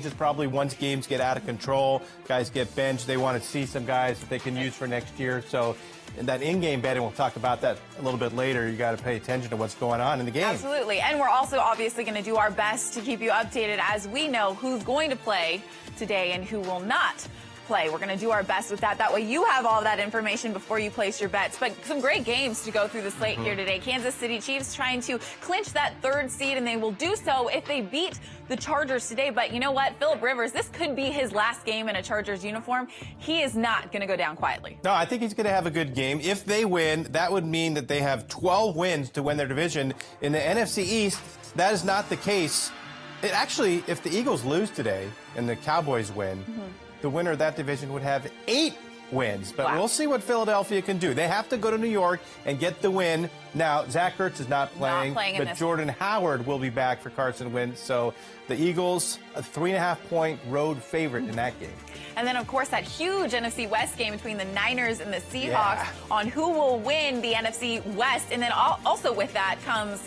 It's probably once games get out of control, guys get benched, they want to see some guys that they can use for next year. So in that in-game betting, we'll talk about that a little bit later. You got to pay attention to what's going on in the game. Absolutely. And we're also obviously going to do our best to keep you updated as we know who's going to play today and who will not play. We're going to do our best with that. That way you have all that information before you place your bets. But some great games to go through the slate here today. Kansas City Chiefs trying to clinch that third seed, and they will do so if they beat the Chargers today. But you know what? Philip Rivers, this could be his last game in a Chargers uniform. He is not going to go down quietly. No, I think he's going to have a good game. If they win, that would mean that they have 12 wins to win their division. In the NFC East, that is not the case. Actually, if the Eagles lose today and the Cowboys win, the winner of that division would have 8 wins. But we'll see what Philadelphia can do. They have to go to New York and get the win. Now, Zach Ertz is not playing but Jordan Howard will be back for Carson Wentz. So the Eagles, a 3.5-point road favorite in that game. And then, of course, that huge NFC West game between the Niners and the Seahawks on who will win the NFC West. And then also with that comes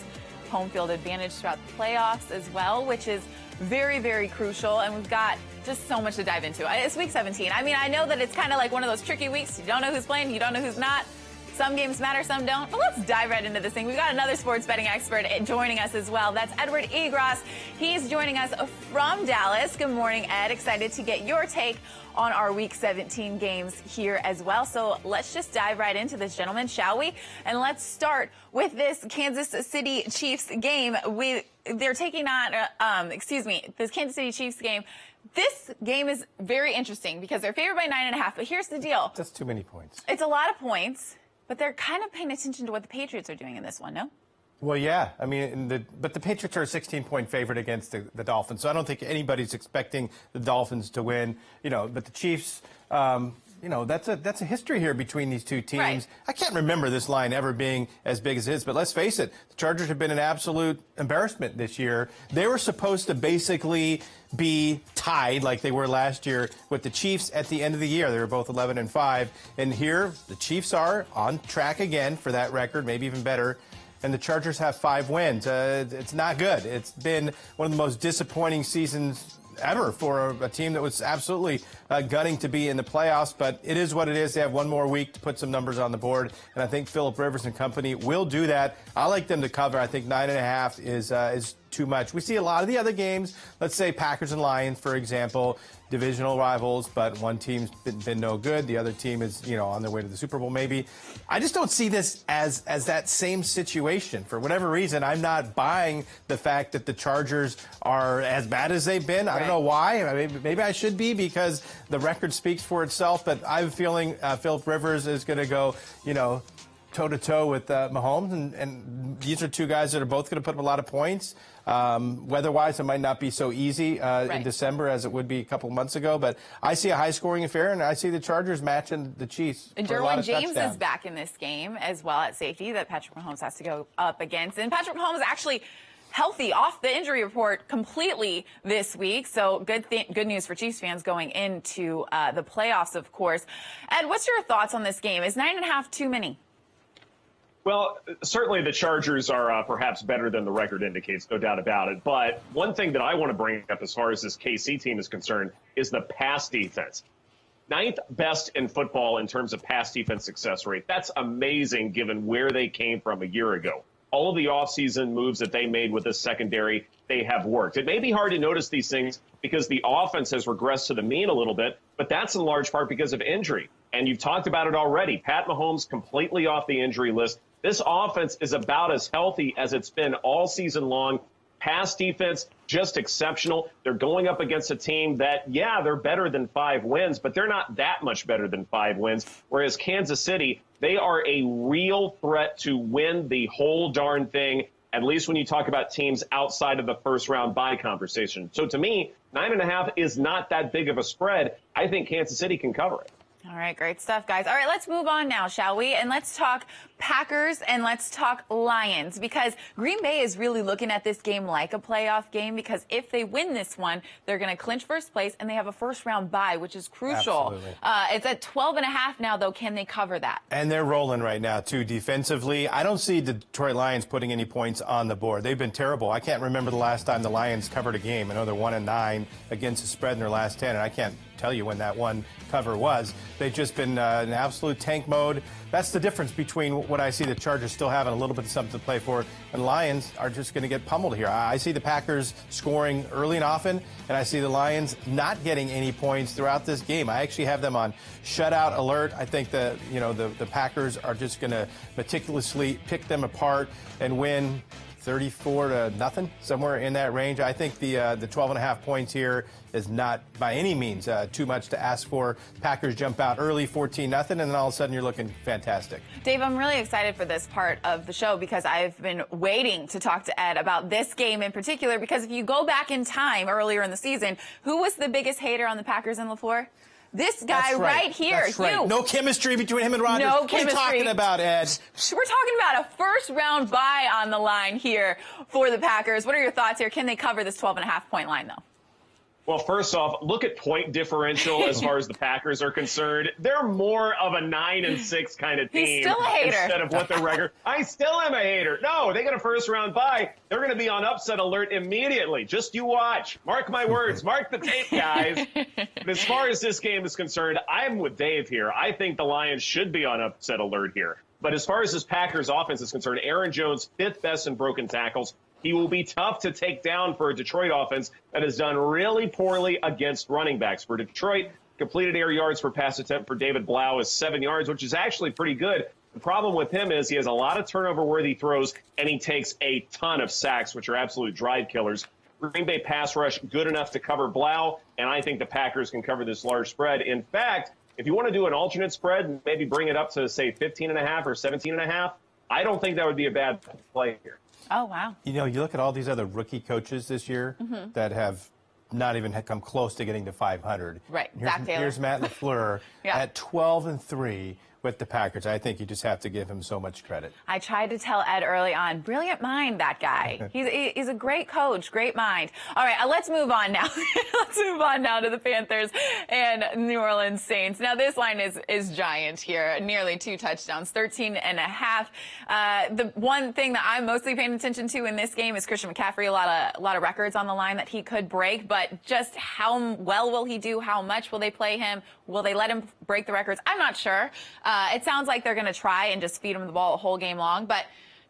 home field advantage throughout the playoffs as well, which is very, very crucial. And we've got just so much to dive into. It's week 17. I mean, I know that it's kind of like one of those tricky weeks. You don't know who's playing. You don't know who's not. Some games matter, some don't. But let's dive right into this thing. We've got another sports betting expert joining us as well. That's Edward Egros. He's joining us from Dallas. Good morning, Ed. Excited to get your take on our Week 17 games here as well. So let's just dive right into this, gentlemen, shall we? And let's start with this Kansas City Chiefs game. They're taking on, this Kansas City Chiefs game. This game is very interesting because they're favored by 9.5. But here's the deal. That's too many points. It's a lot of points. But they're kind of paying attention to what the Patriots are doing in this one, no? Well, yeah. I mean, but the Patriots are a 16-point favorite against the Dolphins, so I don't think anybody's expecting the Dolphins to win. But the Chiefs, that's a history here between these two teams. Right. I can't remember this line ever being as big as it is, but let's face it, the Chargers have been an absolute embarrassment this year. They were supposed to basically be tied like they were last year with the Chiefs at the end of the year. They were both 11-5, and here the Chiefs are on track again for that record, maybe even better. And the Chargers have 5 wins. It's not good. It's been one of the most disappointing seasons ever for a team that was absolutely gunning to be in the playoffs, but it is what it is. They have one more week to put some numbers on the board, and I think Philip Rivers and company will do that. I like them to cover. I think 9.5 is too much. We see a lot of the other games, let's say Packers and Lions, for example, divisional rivals, but one team's been no good. The other team is, on their way to the Super Bowl maybe. I just don't see this as that same situation. For whatever reason, I'm not buying the fact that the Chargers are as bad as they've been. I don't know why. Maybe I should be because the record speaks for itself, but I'm feeling Philip Rivers is going to go, toe-to-toe with Mahomes, and these are two guys that are both going to put up a lot of points. Weather-wise, it might not be so easy in December as it would be a couple months ago, but I see a high-scoring affair, and I see the Chargers matching the Chiefs. And Derwin James is back in this game as well at safety that Patrick Mahomes has to go up against. And Patrick Mahomes actually healthy off the injury report completely this week. So good news for Chiefs fans going into the playoffs, of course. Ed, what's your thoughts on this game? Is 9.5 too many? Well, certainly the Chargers are perhaps better than the record indicates, no doubt about it. But one thing that I want to bring up as far as this KC team is concerned is the pass defense. 9th best in football in terms of pass defense success rate. That's amazing given where they came from a year ago. All of the offseason moves that they made with this secondary, they have worked. It may be hard to notice these things because the offense has regressed to the mean a little bit, but that's in large part because of injury. And you've talked about it already. Pat Mahomes completely off the injury list. This offense is about as healthy as it's been all season long. Pass defense, just exceptional. They're going up against a team that, they're better than 5 wins, but they're not that much better than 5 wins. Whereas Kansas City, they are a real threat to win the whole darn thing, at least when you talk about teams outside of the first-round bye conversation. So to me, 9.5 is not that big of a spread. I think Kansas City can cover it. All right, great stuff, guys. All right, let's move on now, shall we? And let's talk Packers and let's talk Lions, because Green Bay is really looking at this game like a playoff game, because if they win this one, they're going to clinch first place and they have a first-round bye, which is crucial. Absolutely. It's at 12.5 now, though. Can they cover that? And they're rolling right now, too, defensively. I don't see the Detroit Lions putting any points on the board. They've been terrible. I can't remember the last time the Lions covered a game. I know they're 1-9 against the spread in their last 10, and I can't tell you when that one cover was. They've just been in absolute tank mode. That's the difference between what I see the Chargers still having a little bit of something to play for, and Lions are just going to get pummeled here. I see the Packers scoring early and often, and I see the Lions not getting any points throughout this game. I actually have them on shutout alert. I think the Packers are just going to meticulously pick them apart and win 34-0, somewhere in that range. I think the 12.5 points here is not by any means too much to ask for. Packers jump out early, 14-0, and then all of a sudden you're looking fantastic. Dave, I'm really excited for this part of the show because I've been waiting to talk to Ed about this game in particular, because if you go back in time earlier in the season, who was the biggest hater on the Packers and LaFleur? This guy right here. That's right. No chemistry between him and Rodgers. No What chemistry. are you talking about, Ed? We're talking about a first-round bye on the line here for the Packers. What are your thoughts here? Can they cover this 12.5-point line, though? Well, first off, look at point differential as far as the Packers are concerned. They're more of a 9-6 kind of team. He's still a hater. Instead of what the record. I still am a hater. No, they got a first-round bye. They're going to be on upset alert immediately. Just you watch. Mark my words. Mark the tape, guys. But as far as this game is concerned, I'm with Dave here. I think the Lions should be on upset alert here. But as far as this Packers offense is concerned, Aaron Jones, 5th best in broken tackles. He will be tough to take down for a Detroit offense that has done really poorly against running backs. For Detroit, completed air yards per pass attempt for David Blau is 7 yards, which is actually pretty good. The problem with him is he has a lot of turnover-worthy throws, and he takes a ton of sacks, which are absolute drive killers. Green Bay pass rush, good enough to cover Blau, and I think the Packers can cover this large spread. In fact, if you want to do an alternate spread and maybe bring it up to, say, 15.5 or 17.5, I don't think that would be a bad play here. Oh, wow. You know, you look at all these other rookie coaches this year that have not even come close to getting to 500. Right, Zach Taylor. Here's Matt LaFleur at 12-3 with the Packers. I think you just have to give him so much credit. I tried to tell Ed early on, brilliant mind, that guy. He's a great coach, great mind. All right, let's move on now. Let's move on now to the Panthers and New Orleans Saints. Now, this line is giant here, nearly 2 touchdowns, 13.5. The one thing that I'm mostly paying attention to in this game is Christian McCaffrey. A lot of records on the line that he could break, but just how well will he do? How much will they play him? Will they let him break the records? I'm not sure. It sounds like they're going to try and just feed him the ball a whole game long. But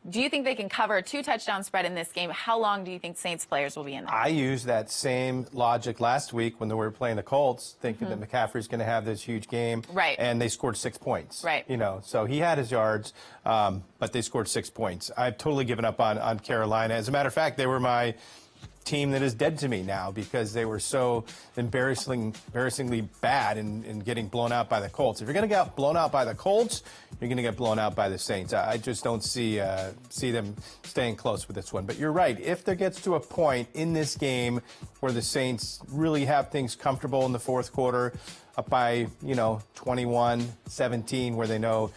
do you think they can cover a 2-touchdown spread in this game? How long do you think Saints players will be in there? I used that same logic last week when they were playing the Colts, thinking that McCaffrey's going to have this huge game. Right. And they scored 6 points. Right. You know, so he had his yards, but they scored 6 points. I've totally given up on Carolina. As a matter of fact, they were my team that is dead to me now because they were so embarrassingly bad in getting blown out by the Colts. If you're going to get blown out by the Colts, you're going to get blown out by the Saints. I just don't see them staying close with this one. But you're right. If there gets to a point in this game where the Saints really have things comfortable in the fourth quarter, up by 21-17, where they know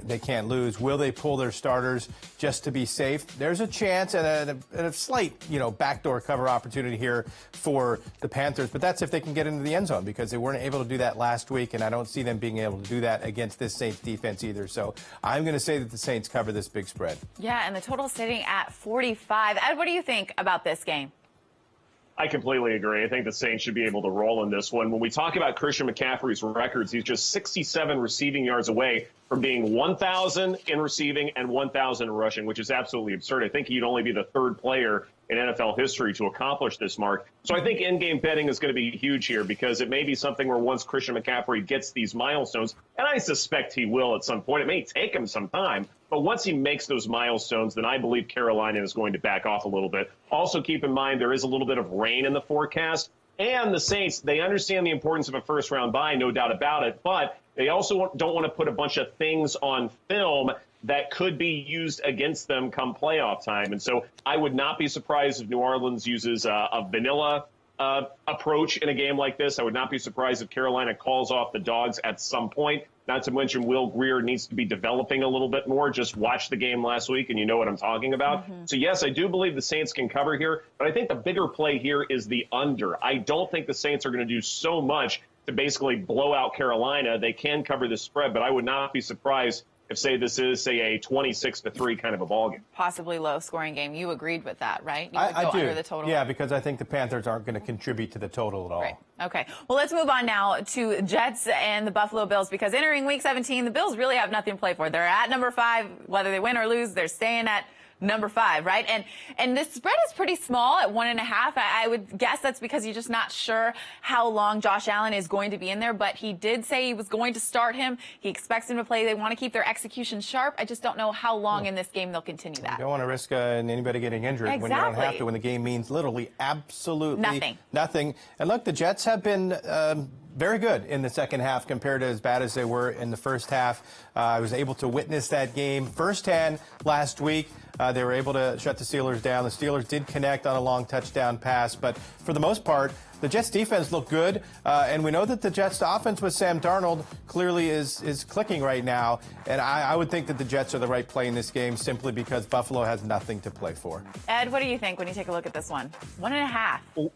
they can't lose. Will they pull their starters just to be safe? There's a chance and a slight, backdoor cover opportunity here for the Panthers, but that's if they can get into the end zone because they weren't able to do that last week, and I don't see them being able to do that against this Saints defense either. So I'm going to say that the Saints cover this big spread. Yeah, and the total sitting at 45. Ed, what do you think about this game? I completely agree. I think the Saints should be able to roll in this one. When we talk about Christian McCaffrey's records, he's just 67 receiving yards away from being 1,000 in receiving and 1,000 in rushing, which is absolutely absurd. I think he'd only be the 3rd player in NFL history to accomplish this mark. So I think in-game betting is going to be huge here because it may be something where once Christian McCaffrey gets these milestones, and I suspect he will at some point, it may take him some time, but once he makes those milestones, then I believe Carolina is going to back off a little bit. Also keep in mind there is a little bit of rain in the forecast, and the Saints, they understand the importance of a first-round bye, no doubt about it, but they also don't want to put a bunch of things on film that could be used against them come playoff time. And so I would not be surprised if New Orleans uses a vanilla approach in a game like this. I would not be surprised if Carolina calls off the dogs at some point. Not to mention Will Grier needs to be developing a little bit more. Just watch the game last week and you know what I'm talking about. So, yes, I do believe the Saints can cover here, but I think the bigger play here is the under. I don't think the Saints are going to do so much to basically blow out Carolina. They can cover the spread, but I would not be surprised if, say, this is, say, a 26-3 kind of a ballgame. Possibly low-scoring game. You agreed with that, right? You would I go do. Under the total. Yeah, because I think the Panthers aren't going to contribute to the total at all. Right. Okay. Well, let's move on now to Jets and the Buffalo Bills, because entering Week 17, the Bills really have nothing to play for. They're at number 5. Whether they win or lose, they're staying at number 5, right? And this spread is pretty small at 1.5. I would guess that's because you're just not sure how long Josh Allen is going to be in there, but he did say he was going to start him. He expects him to play. They want to keep their execution sharp. I just don't know how long in this game they'll continue that. You don't want to risk anybody getting injured when you don't have to, when the game means literally absolutely nothing. And look, the Jets have been very good in the second half compared to as bad as they were in the first half. I was able to witness that game firsthand last week. They were able to shut the Steelers down. The Steelers did connect on a long touchdown pass, but for the most part, the Jets defense looked good, and we know that the Jets offense with Sam Darnold clearly is clicking right now, and I would think that the Jets are the right play in this game simply because Buffalo has nothing to play for. Ed, what do you think when you take a look at this one? 1.5.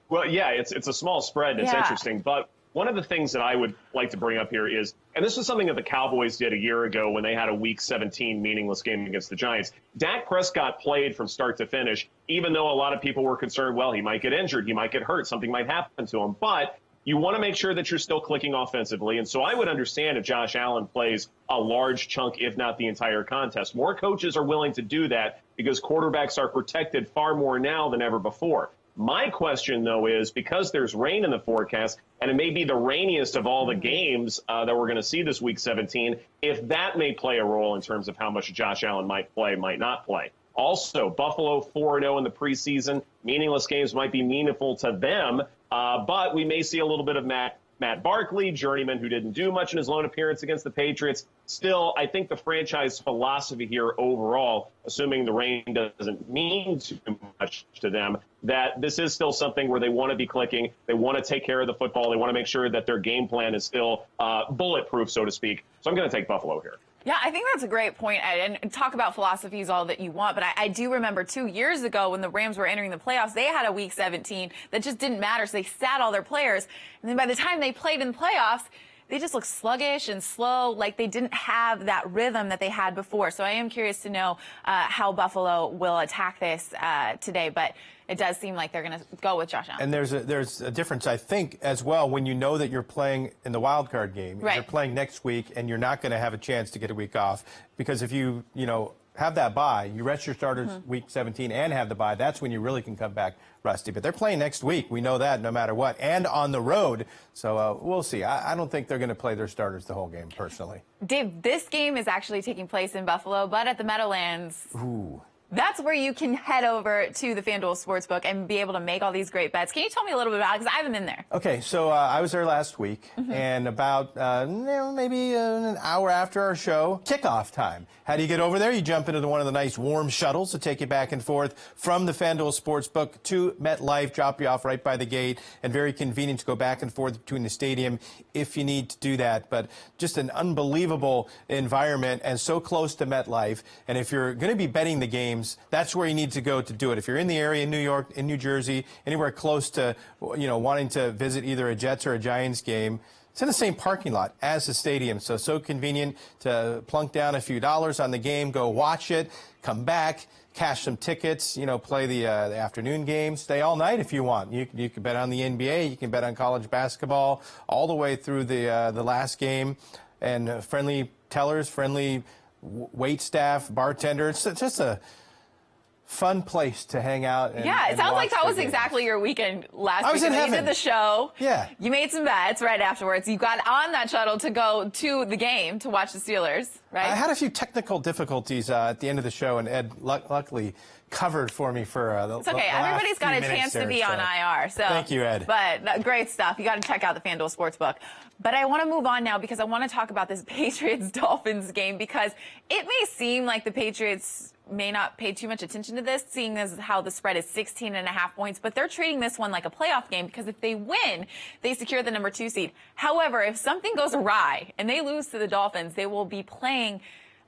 Well, yeah, it's a small spread. It's interesting, but one of the things that I would like to bring up here is, and this was something that the Cowboys did a year ago when they had a Week 17 meaningless game against the Giants. Dak Prescott played from start to finish, even though a lot of people were concerned, well, he might get injured, he might get hurt, something might happen to him. But you want to make sure that you're still clicking offensively. And so I would understand if Josh Allen plays a large chunk, if not the entire contest. More coaches are willing to do that because quarterbacks are protected far more now than ever before. My question, though, is because there's rain in the forecast, and it may be the rainiest of all the games that we're going to see this Week 17, if that may play a role in terms of how much Josh Allen might play, might not play. Also, Buffalo 4-0 in the preseason. Meaningless games might be meaningful to them, but we may see a little bit of Matt Barkley, journeyman who didn't do much in his lone appearance against the Patriots. Still, I think the franchise philosophy here overall, assuming the rain doesn't mean too much to them, that this is still something where they want to be clicking. They want to take care of the football. They want to make sure that their game plan is still bulletproof, so to speak. So I'm going to take Buffalo here. Yeah, I think that's a great point, Ed. And talk about philosophies all that you want. But I do remember 2 years ago when the Rams were entering the playoffs, they had a Week 17 that just didn't matter. So they sat all their players. And then by the time they played in the playoffs, they just looked sluggish and slow, like they didn't have that rhythm that they had before. So I am curious to know how Buffalo will attack this today. But it does seem like they're going to go with Josh Allen. And there's a difference, I think, as well, when you know that you're playing in the wild card game. Right. You're playing next week, and you're not going to have a chance to get a week off. Because if you have that bye, you rest your starters Week 17 and have the bye, that's when you really can come back rusty. But they're playing next week. We know that no matter what. And on the road. So we'll see. I don't think they're going to play their starters the whole game, personally. Dave, this game is actually taking place in Buffalo, but at the Meadowlands. Ooh. That's where you can head over to the FanDuel Sportsbook and be able to make all these great bets. Can you tell me a little bit about it? Because I haven't been there. Okay, so I was there last week, and about maybe an hour after our show, kickoff time. How do you get over there? You jump into one of the nice warm shuttles to take you back and forth from the FanDuel Sportsbook to MetLife, drop you off right by the gate, and very convenient to go back and forth between the stadium if you need to do that. But just an unbelievable environment and so close to MetLife. And if you're going to be betting the games, that's where you need to go to do it. If you're in the area, in New York, in New Jersey, anywhere close to, wanting to visit either a Jets or a Giants game, it's in the same parking lot as the stadium. So convenient to plunk down a few dollars on the game, go watch it, come back, cash some tickets, play the afternoon game, stay all night if you want. You can bet on the NBA, you can bet on college basketball, all the way through the last game, and friendly tellers, friendly wait staff, bartenders. It's just a fun place to hang out. And, it sounds like that was exactly your weekend last week. I was in heaven. You did the show. Yeah. You made some bets right afterwards. You got on that shuttle to go to the game to watch the Steelers, right? I had a few technical difficulties at the end of the show, and Ed luckily covered for me for the It's okay. the last Everybody's got few a minutes chance to there, be on IR. So Thank you, Ed. But great stuff. You got to check out the FanDuel Sportsbook. But I want to move on now because I want to talk about this Patriots-Dolphins game because it may seem like the Patriots may not pay too much attention to this, seeing as how the spread is 16.5 points, but they're treating this one like a playoff game because if they win, they secure the number 2 seed. However, if something goes awry and they lose to the Dolphins, they will be playing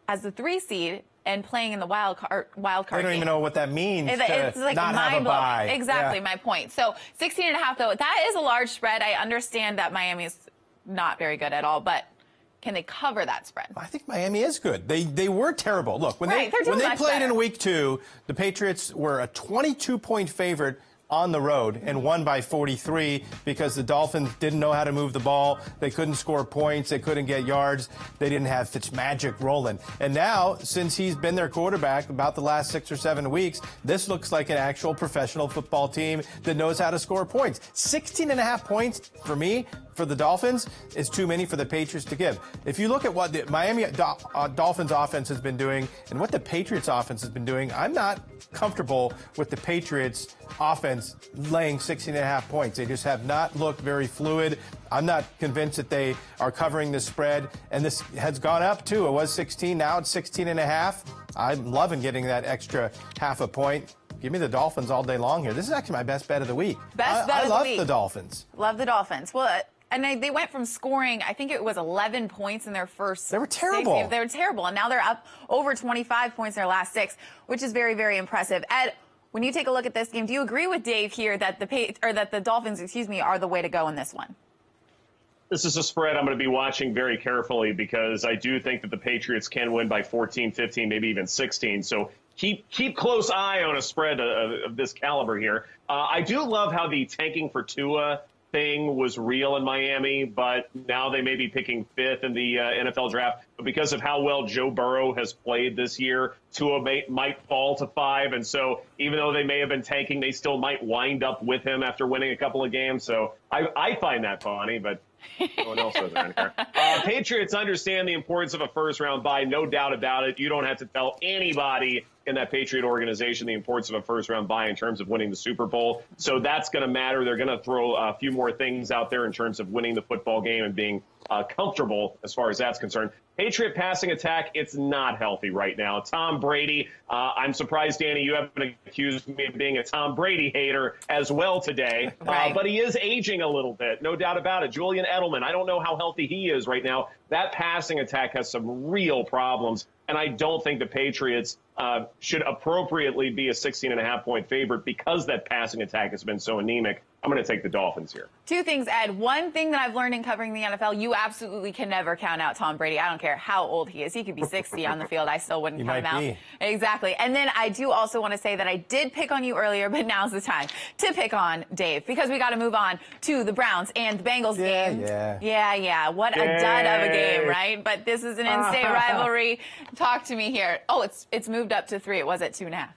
as the 3 seed and playing in the wild card They don't even know what that means. It's like not have a bye. Exactly, Yeah. my point. So 16.5, though, that is a large spread. I understand that Miami is not very good at all, but can they cover that spread? I think Miami is good. They were terrible. Look, when Right, they're doing they much played better. in week 2, the Patriots were a 22-point favorite on the road and won by 43 because the Dolphins didn't know how to move the ball. They couldn't score points. They couldn't get yards. They didn't have Fitzmagic rolling. And now, since he's been their quarterback about the last 6 or 7 weeks, this looks like an actual professional football team that knows how to score points. 16.5 points for me, for the Dolphins, is too many for the Patriots to give. If you look at what the Miami Dolphins offense has been doing and what the Patriots offense has been doing, I'm not comfortable with the Patriots offense laying 16.5 points. They just have not looked very fluid. I'm not convinced that they are covering the spread. And this has gone up, too. It was 16. Now it's 16.5. I'm loving getting that extra half a point. Give me the Dolphins all day long here. This is actually my best bet of the week. I love the Dolphins. Love the Dolphins. Well, and they went from scoring, I think it was 11 points in their first. They were terrible. 6 games. They were terrible. And now they're up over 25 points in their last 6, which is very, very impressive. Ed, when you take a look at this game, do you agree with Dave here that the Dolphins, are the way to go in this one? This is a spread I'm going to be watching very carefully because I do think that the Patriots can win by 14, 15, maybe even 16. So keep close eye on a spread of this caliber here. I do love how the tanking for Tua thing was real in Miami, but now they may be picking 5th in the NFL draft. But because of how well Joe Burrow has played this year, Tua might fall to 5. And so even though they may have been tanking, they still might wind up with him after winning a couple of games. So I find that funny, but no one else does around here. Patriots understand the importance of a first-round bye, no doubt about it. You don't have to tell anybody in that Patriot organization the importance of a first-round bye in terms of winning the Super Bowl. So that's going to matter. They're going to throw a few more things out there in terms of winning the football game and being comfortable as far as that's concerned. Patriot passing attack, it's not healthy right now. Tom Brady, I'm surprised, Danny, you haven't accused me of being a Tom Brady hater as well today. Right. But he is aging a little bit, no doubt about it. Julian Edelman, I don't know how healthy he is right now. That passing attack has some real problems, and I don't think the Patriots should appropriately be a 16.5-point favorite because that passing attack has been so anemic. I'm going to take the Dolphins here. 2 things, Ed. One thing that I've learned in covering the NFL, you absolutely can never count out Tom Brady. I don't care how old he is. He could be 60 on the field. I still wouldn't count him out. Be. Exactly. And then I do also want to say that I did pick on you earlier, but now's the time to pick on Dave because we got to move on to the Browns and the Bengals game. Yeah. What a dud of a game, right? But this is an in-state rivalry. Talk to me here. Oh, it's moved up to 3. It was at 2.5.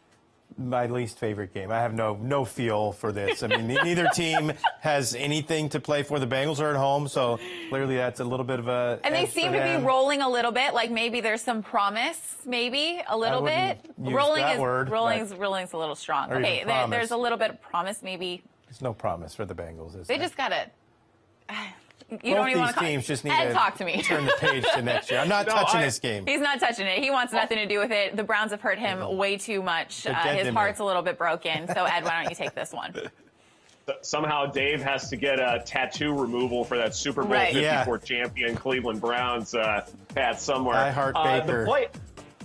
My least favorite game. I have no feel for this. I mean, neither team has anything to play for. The Bengals are at home, so clearly that's a little bit of a. And they edge seem for to be them. rolling a little bit. Like maybe there's some promise, maybe a little bit. Use Rolling that word, rolling's a little strong. Or Okay, even promise. there's a little bit of promise, maybe. There's no promise for the Bengals, is They there? just gotta. You Both don't even these want to teams just need Ed, to talk to me. turn the page to next year. I'm not touching this game. He's not touching it. He wants nothing to do with it. The Browns have hurt him way too much. His heart's a little bit broken. So, Ed, why don't you take this one? Somehow Dave has to get a tattoo removal for that Super Bowl Right. 54 champion Cleveland Browns pat somewhere. I heart Baker.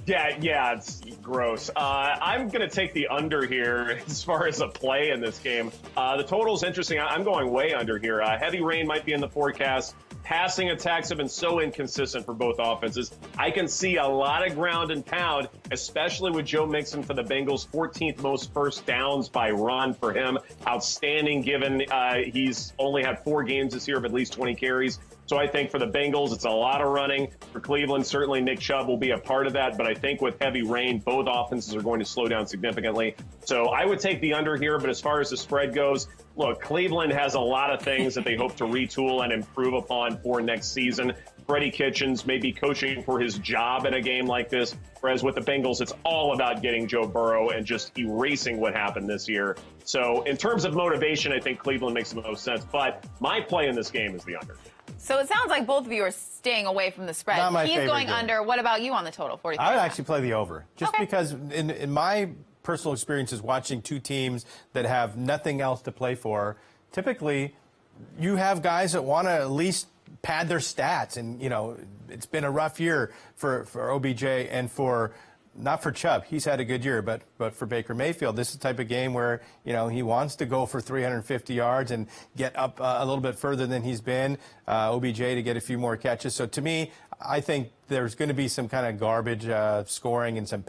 Yeah, it's gross. I'm going to take the under here as far as a play in this game. The total's interesting. I'm going way under here. Heavy rain might be in the forecast. Passing attacks have been so inconsistent for both offenses. I can see a lot of ground and pound, especially with Joe Mixon for the Bengals. 14th most first downs by run for him. Outstanding given he's only had 4 games this year of at least 20 carries. So I think for the Bengals, it's a lot of running. For Cleveland, certainly Nick Chubb will be a part of that. But I think with heavy rain, both offenses are going to slow down significantly. So I would take the under here. But as far as the spread goes, Look, Cleveland has a lot of things that they hope to retool and improve upon for next season. Freddie Kitchens may be coaching for his job in a game like this, whereas with the Bengals, it's all about getting Joe Burrow and just erasing what happened this year. So in terms of motivation, I think Cleveland makes the most sense. But my play in this game is the under. So it sounds like both of you are staying away from the spread. Not my He's favorite going game. under. What about you on the total? 43. I would actually play the over, just Okay. because in my personal experiences watching two teams that have nothing else to play for, typically you have guys that want to at least pad their stats. And, you know, it's been a rough year for OBJ and not for Chubb. He's had a good year, but for Baker Mayfield, this is the type of game where, you know, he wants to go for 350 yards and get up a little bit further than he's been, OBJ to get a few more catches. So to me, I think there's going to be some kind of garbage scoring and some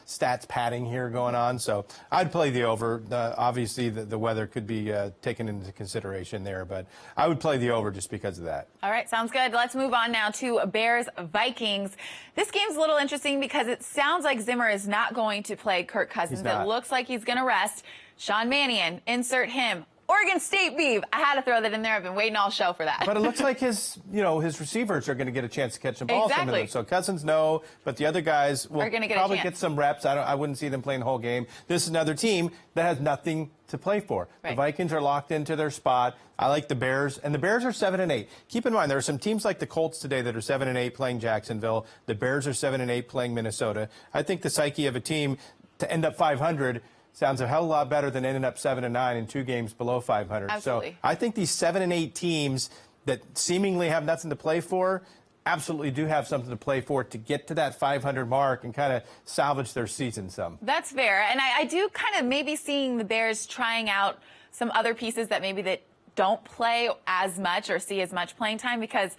stats padding here going on. So I'd play the over. Obviously, the weather could be taken into consideration there, but I would play the over just because of that. All right, sounds good. Let's move on now to Bears-Vikings. This game's a little interesting because it sounds like Zimmer is not going to play Kirk Cousins. It looks like he's going to rest. Sean Mannion, insert him. Oregon State beef. I had to throw that in there. I've been waiting all show for that. But it looks like his receivers are going to get a chance to catch some balls. Exactly. Some of them. So Cousins, no, but the other guys will probably get some reps. I wouldn't see them playing the whole game. This is another team that has nothing to play for. Right. The Vikings are locked into their spot. I like the Bears, and the Bears are 7-8. Keep in mind, there are some teams like the Colts today that are 7-8 playing Jacksonville. The Bears are 7-8 playing Minnesota. I think the psyche of a team to end up 500 sounds a hell of a lot better than ending up 7-9 in 2 games below 500. Absolutely. So I think these 7-8 teams that seemingly have nothing to play for absolutely do have something to play for to get to that 500 mark and kind of salvage their season some. That's fair. And I do kind of maybe seeing the Bears trying out some other pieces that maybe that don't play as much or see as much playing time because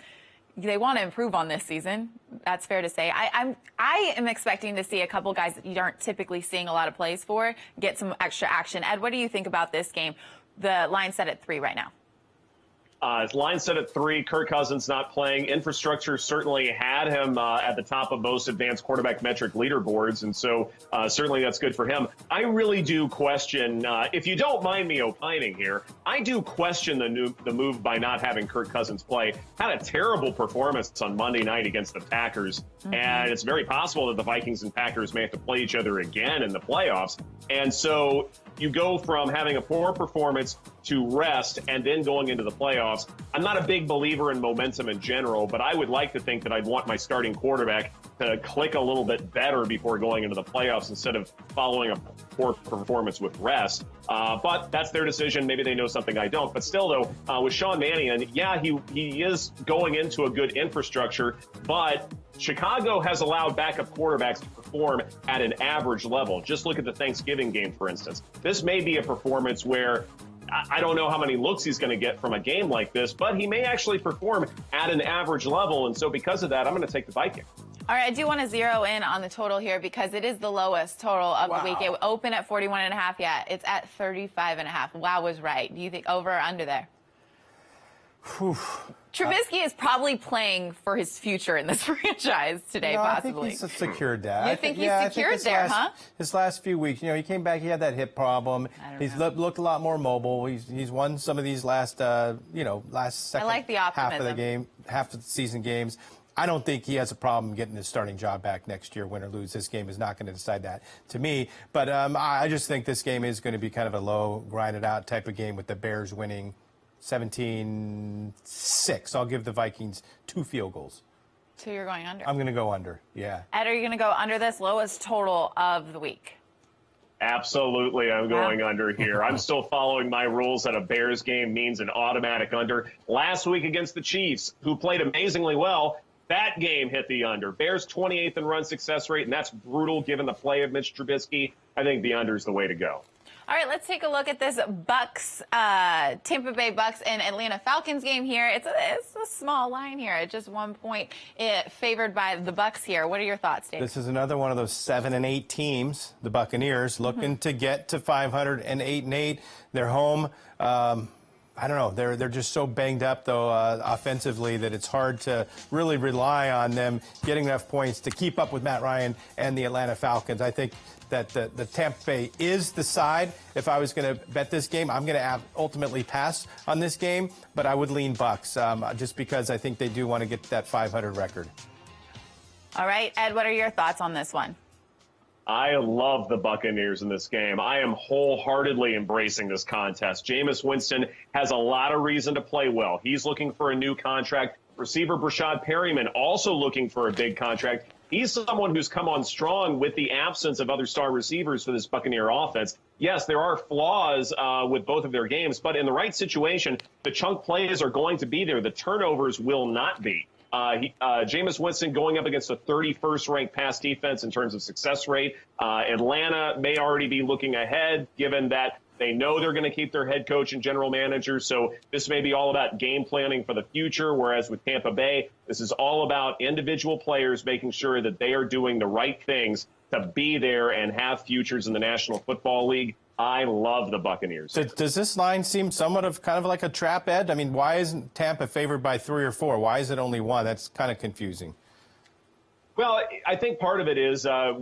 they want to improve on this season. That's fair to say. I am expecting to see a couple guys that you aren't typically seeing a lot of plays for get some extra action. Ed, what do you think about this game? The line set at 3 right now. Line set at 3, Kirk Cousins not playing. Infrastructure certainly had him at the top of most advanced quarterback metric leaderboards, and so certainly that's good for him. I really do question, if you don't mind me opining here, I do question the move by not having Kirk Cousins play. Had a terrible performance on Monday night against the Packers, and it's very possible that the Vikings and Packers may have to play each other again in the playoffs. And so you go from having a poor performance to rest and then going into the playoffs. I'm not a big believer in momentum in general, but I would like to think that I'd want my starting quarterback to click a little bit better before going into the playoffs instead of following a poor performance with rest. But that's their decision. Maybe they know something I don't. But still, though, with Sean Mannion, yeah, he is going into a good infrastructure, but Chicago has allowed backup quarterbacks to perform at an average level. Just look at the Thanksgiving game, for instance. This may be a performance where I don't know how many looks he's going to get from a game like this, but he may actually perform at an average level. And so because of that, I'm going to take the Vikings. All right, I do want to zero in on the total here because it is the lowest total of the week. It opened at 41.5. Yeah, it's at 35.5. Wow was right. Do you think over or under there? Whew. Trubisky is probably playing for his future in this franchise today, possibly. I think he's secured that. You think he's secured there, huh? His last few weeks, he came back, he had that hip problem. He's looked a lot more mobile. He's won some of these last second I like the half of the optimism. game, half of the season games. I don't think he has a problem getting his starting job back next year, win or lose. This game is not going to decide that to me. But I just think this game is going to be kind of a low, grinded out type of game with the Bears winning 17-6. I'll give the Vikings 2 field goals. So you're going under. I'm going to go under, yeah. Ed, are you going to go under this lowest total of the week? Absolutely, I'm going under here. I'm still following my rules that a Bears game means an automatic under. Last week against the Chiefs, who played amazingly well, that game hit the under. Bears 28th in run success rate, and that's brutal given the play of Mitch Trubisky. I think the under is the way to go. All right, let's take a look at this Bucs, Tampa Bay Bucs and Atlanta Falcons game here. It's a small line here at just 1 point, favored by the Bucs here. What are your thoughts, Dave? This is another one of those 7-8 teams, the Buccaneers, looking to get to 500 and 8-8. They're home. I don't know. They're just so banged up, though, offensively that it's hard to really rely on them getting enough points to keep up with Matt Ryan and the Atlanta Falcons. I think that the Tampa Bay is the side. If I was going to bet this game, I'm going to ultimately pass on this game, but I would lean Bucs just because I think they do want to get that 500 record. All right, Ed, what are your thoughts on this one? I love the Buccaneers in this game. I am wholeheartedly embracing this contest. Jameis Winston has a lot of reason to play well. He's looking for a new contract. Receiver Brashad Perryman also looking for a big contract. He's someone who's come on strong with the absence of other star receivers for this Buccaneer offense. Yes, there are flaws with both of their games, but in the right situation, the chunk plays are going to be there. The turnovers will not be. Jameis Winston going up against a 31st ranked pass defense in terms of success rate. Atlanta may already be looking ahead, given that they know they're going to keep their head coach and general manager. So this may be all about game planning for the future, whereas with Tampa Bay, this is all about individual players making sure that they are doing the right things to be there and have futures in the National Football League. I love the Buccaneers. Does this line seem somewhat of kind of like a trap, Ed? I mean, why isn't Tampa favored by 3 or 4? Why is it only 1? That's kind of confusing. Well, I think part of it is I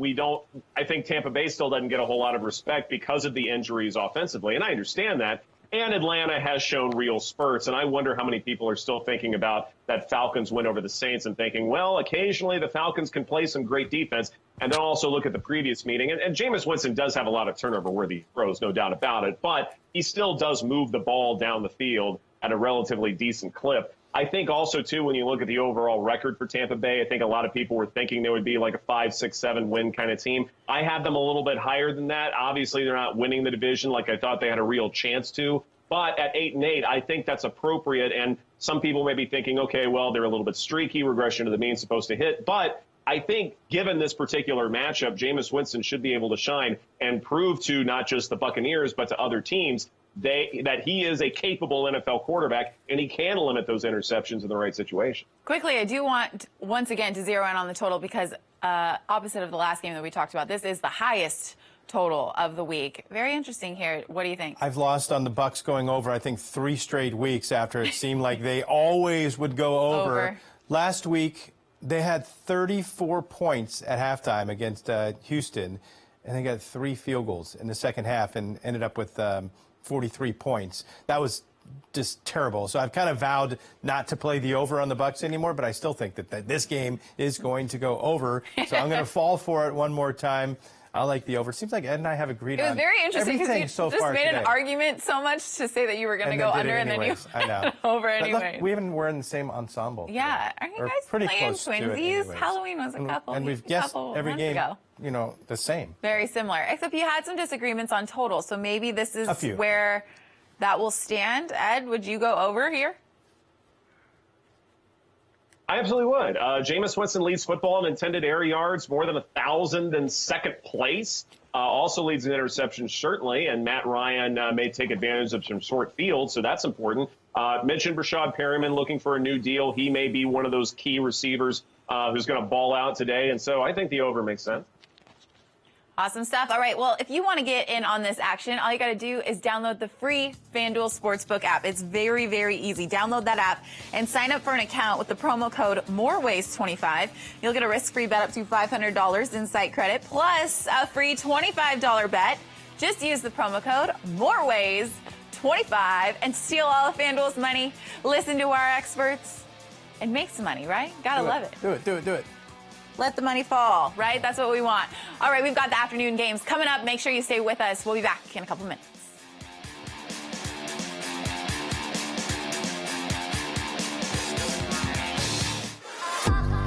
think Tampa Bay still doesn't get a whole lot of respect because of the injuries offensively, and I understand that. And Atlanta has shown real spurts, and I wonder how many people are still thinking about that Falcons win over the Saints and thinking, well, occasionally the Falcons can play some great defense, and then also look at the previous meeting. And Jameis Winston does have a lot of turnover-worthy throws, no doubt about it, but he still does move the ball down the field at a relatively decent clip. I think also, too, when you look at the overall record for Tampa Bay, I think a lot of people were thinking they would be like a 5, 6, 7 win kind of team. I have them a little bit higher than that. Obviously, they're not winning the division like I thought they had a real chance to. But at 8-8, I think that's appropriate. And some people may be thinking, okay, well, they're a little bit streaky, regression to the mean supposed to hit. But I think given this particular matchup, Jameis Winston should be able to shine and prove to not just the Buccaneers, but to other teams that he is a capable NFL quarterback, and he can limit those interceptions in the right situation. Quickly, I do want, once again, to zero in on the total because opposite of the last game that we talked about, this is the highest total of the week. Very interesting here. What do you think? I've lost on the Bucs going over, I think, 3 straight weeks after it seemed like they always would go over. Last week, they had 34 points at halftime against Houston, and they got 3 field goals in the second half and ended up with 43 points. That was just terrible. So I've kind of vowed not to play the over on the Bucs anymore, but I still think that this game is going to go over. So I'm going to fall for it one more time. I like the over. It seems like Ed and I have agreed on everything. It was very interesting because you so just made today. An argument so much to say that you were going to go under, and then you I know. over anyway. We're in the same ensemble. Yeah. Are you guys pretty playing close to it twinsies? anyways. Halloween was a couple And we've guessed every game, ago. The same. Very similar, except you had some disagreements on total. So maybe this is where that will stand. Ed, would you go over here? I absolutely would. Jameis Winston leads football in intended air yards, more than 1,000 in second place. Also leads in interceptions, certainly, and Matt Ryan may take advantage of some short fields, so that's important. Mentioned Brashad Perryman looking for a new deal. He may be one of those key receivers who's going to ball out today, and so I think the over makes sense. Awesome stuff. All right, well, if you want to get in on this action, all you got to do is download the free FanDuel Sportsbook app. It's very, very easy. Download that app and sign up for an account with the promo code MOREWAYS25. You'll get a risk-free bet up to $500 in site credit, plus a free $25 bet. Just use the promo code MOREWAYS25 and steal all of FanDuel's money. Listen to our experts and make some money, right? Gotta love it. Do it. Let the money fall, right? That's what we want. All right, we've got the afternoon games coming up. Make sure you stay with us. We'll be back in a couple minutes.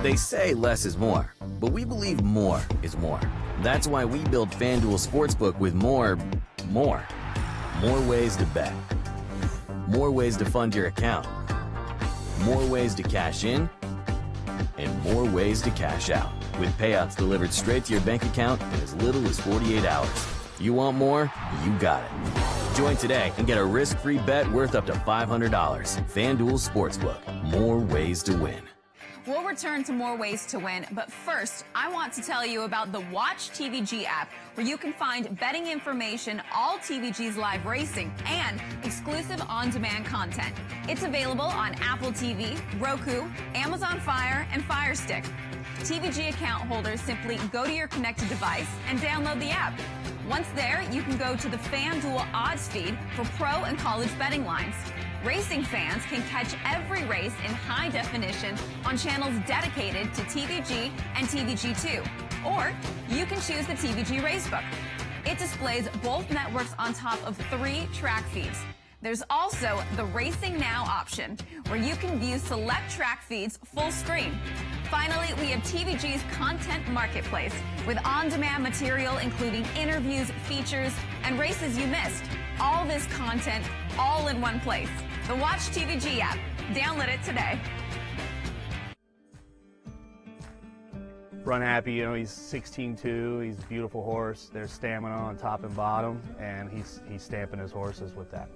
They say less is more, but we believe more is more. That's why we built FanDuel Sportsbook with more ways to bet, more ways to fund your account, more ways to cash in, and more ways to cash out, with payouts delivered straight to your bank account in as little as 48 hours. You want more? You got it. Join today and get a risk-free bet worth up to $500. FanDuel Sportsbook. More ways to win. We'll return to more ways to win, but first, I want to tell you about the Watch TVG app, where you can find betting information, all TVG's live racing, and exclusive on-demand content. It's available on Apple TV, Roku, Amazon Fire, and Fire Stick. TVG account holders simply go to your connected device and download the app. Once there, you can go to the FanDuel odds feed for pro and college betting lines. Racing fans can catch every race in high definition on channels dedicated to TVG and TVG2. Or you can choose the TVG Racebook. It displays both networks on top of 3 track feeds. There's also the Racing Now option, where you can view select track feeds full screen. Finally, we have TVG's content marketplace with on-demand material including interviews, features, and races you missed. All this content, all in one place. The Watch TVG app. Download it today. Run Happy, he's 16-2. He's a beautiful horse. There's stamina on top and bottom, and he's stamping his horses with that.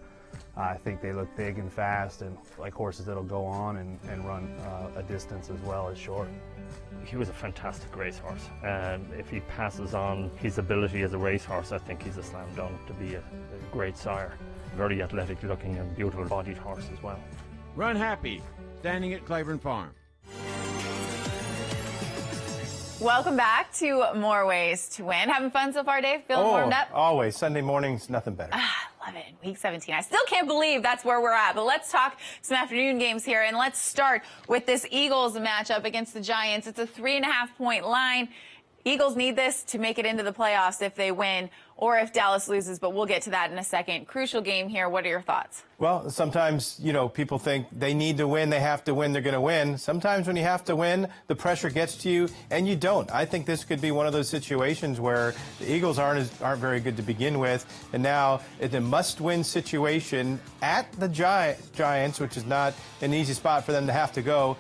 I think they look big and fast and like horses that'll go on and run a distance as well as short. He was a fantastic racehorse. If he passes on his ability as a racehorse, I think he's a slam dunk to be a great sire. Very athletic looking and beautiful bodied horse as well. Run Happy, standing at Claiborne Farm. Welcome back to More Ways to Win. Having fun so far, Dave? Feeling warmed up? Always. Sunday mornings, nothing better. Love it. Week 17. I still can't believe that's where we're at. But let's talk some afternoon games here. And let's start with this Eagles matchup against the Giants. It's a 3.5-point line. Eagles need this to make it into the playoffs if they win or if Dallas loses, but we'll get to that in a second. Crucial game here. What are your thoughts? Well, sometimes, people think they need to win, they have to win, they're going to win. Sometimes when you have to win, the pressure gets to you, and you don't. I think this could be one of those situations where the Eagles aren't very good to begin with, and now it's a must-win situation at the Giants, which is not an easy spot for them to have to go,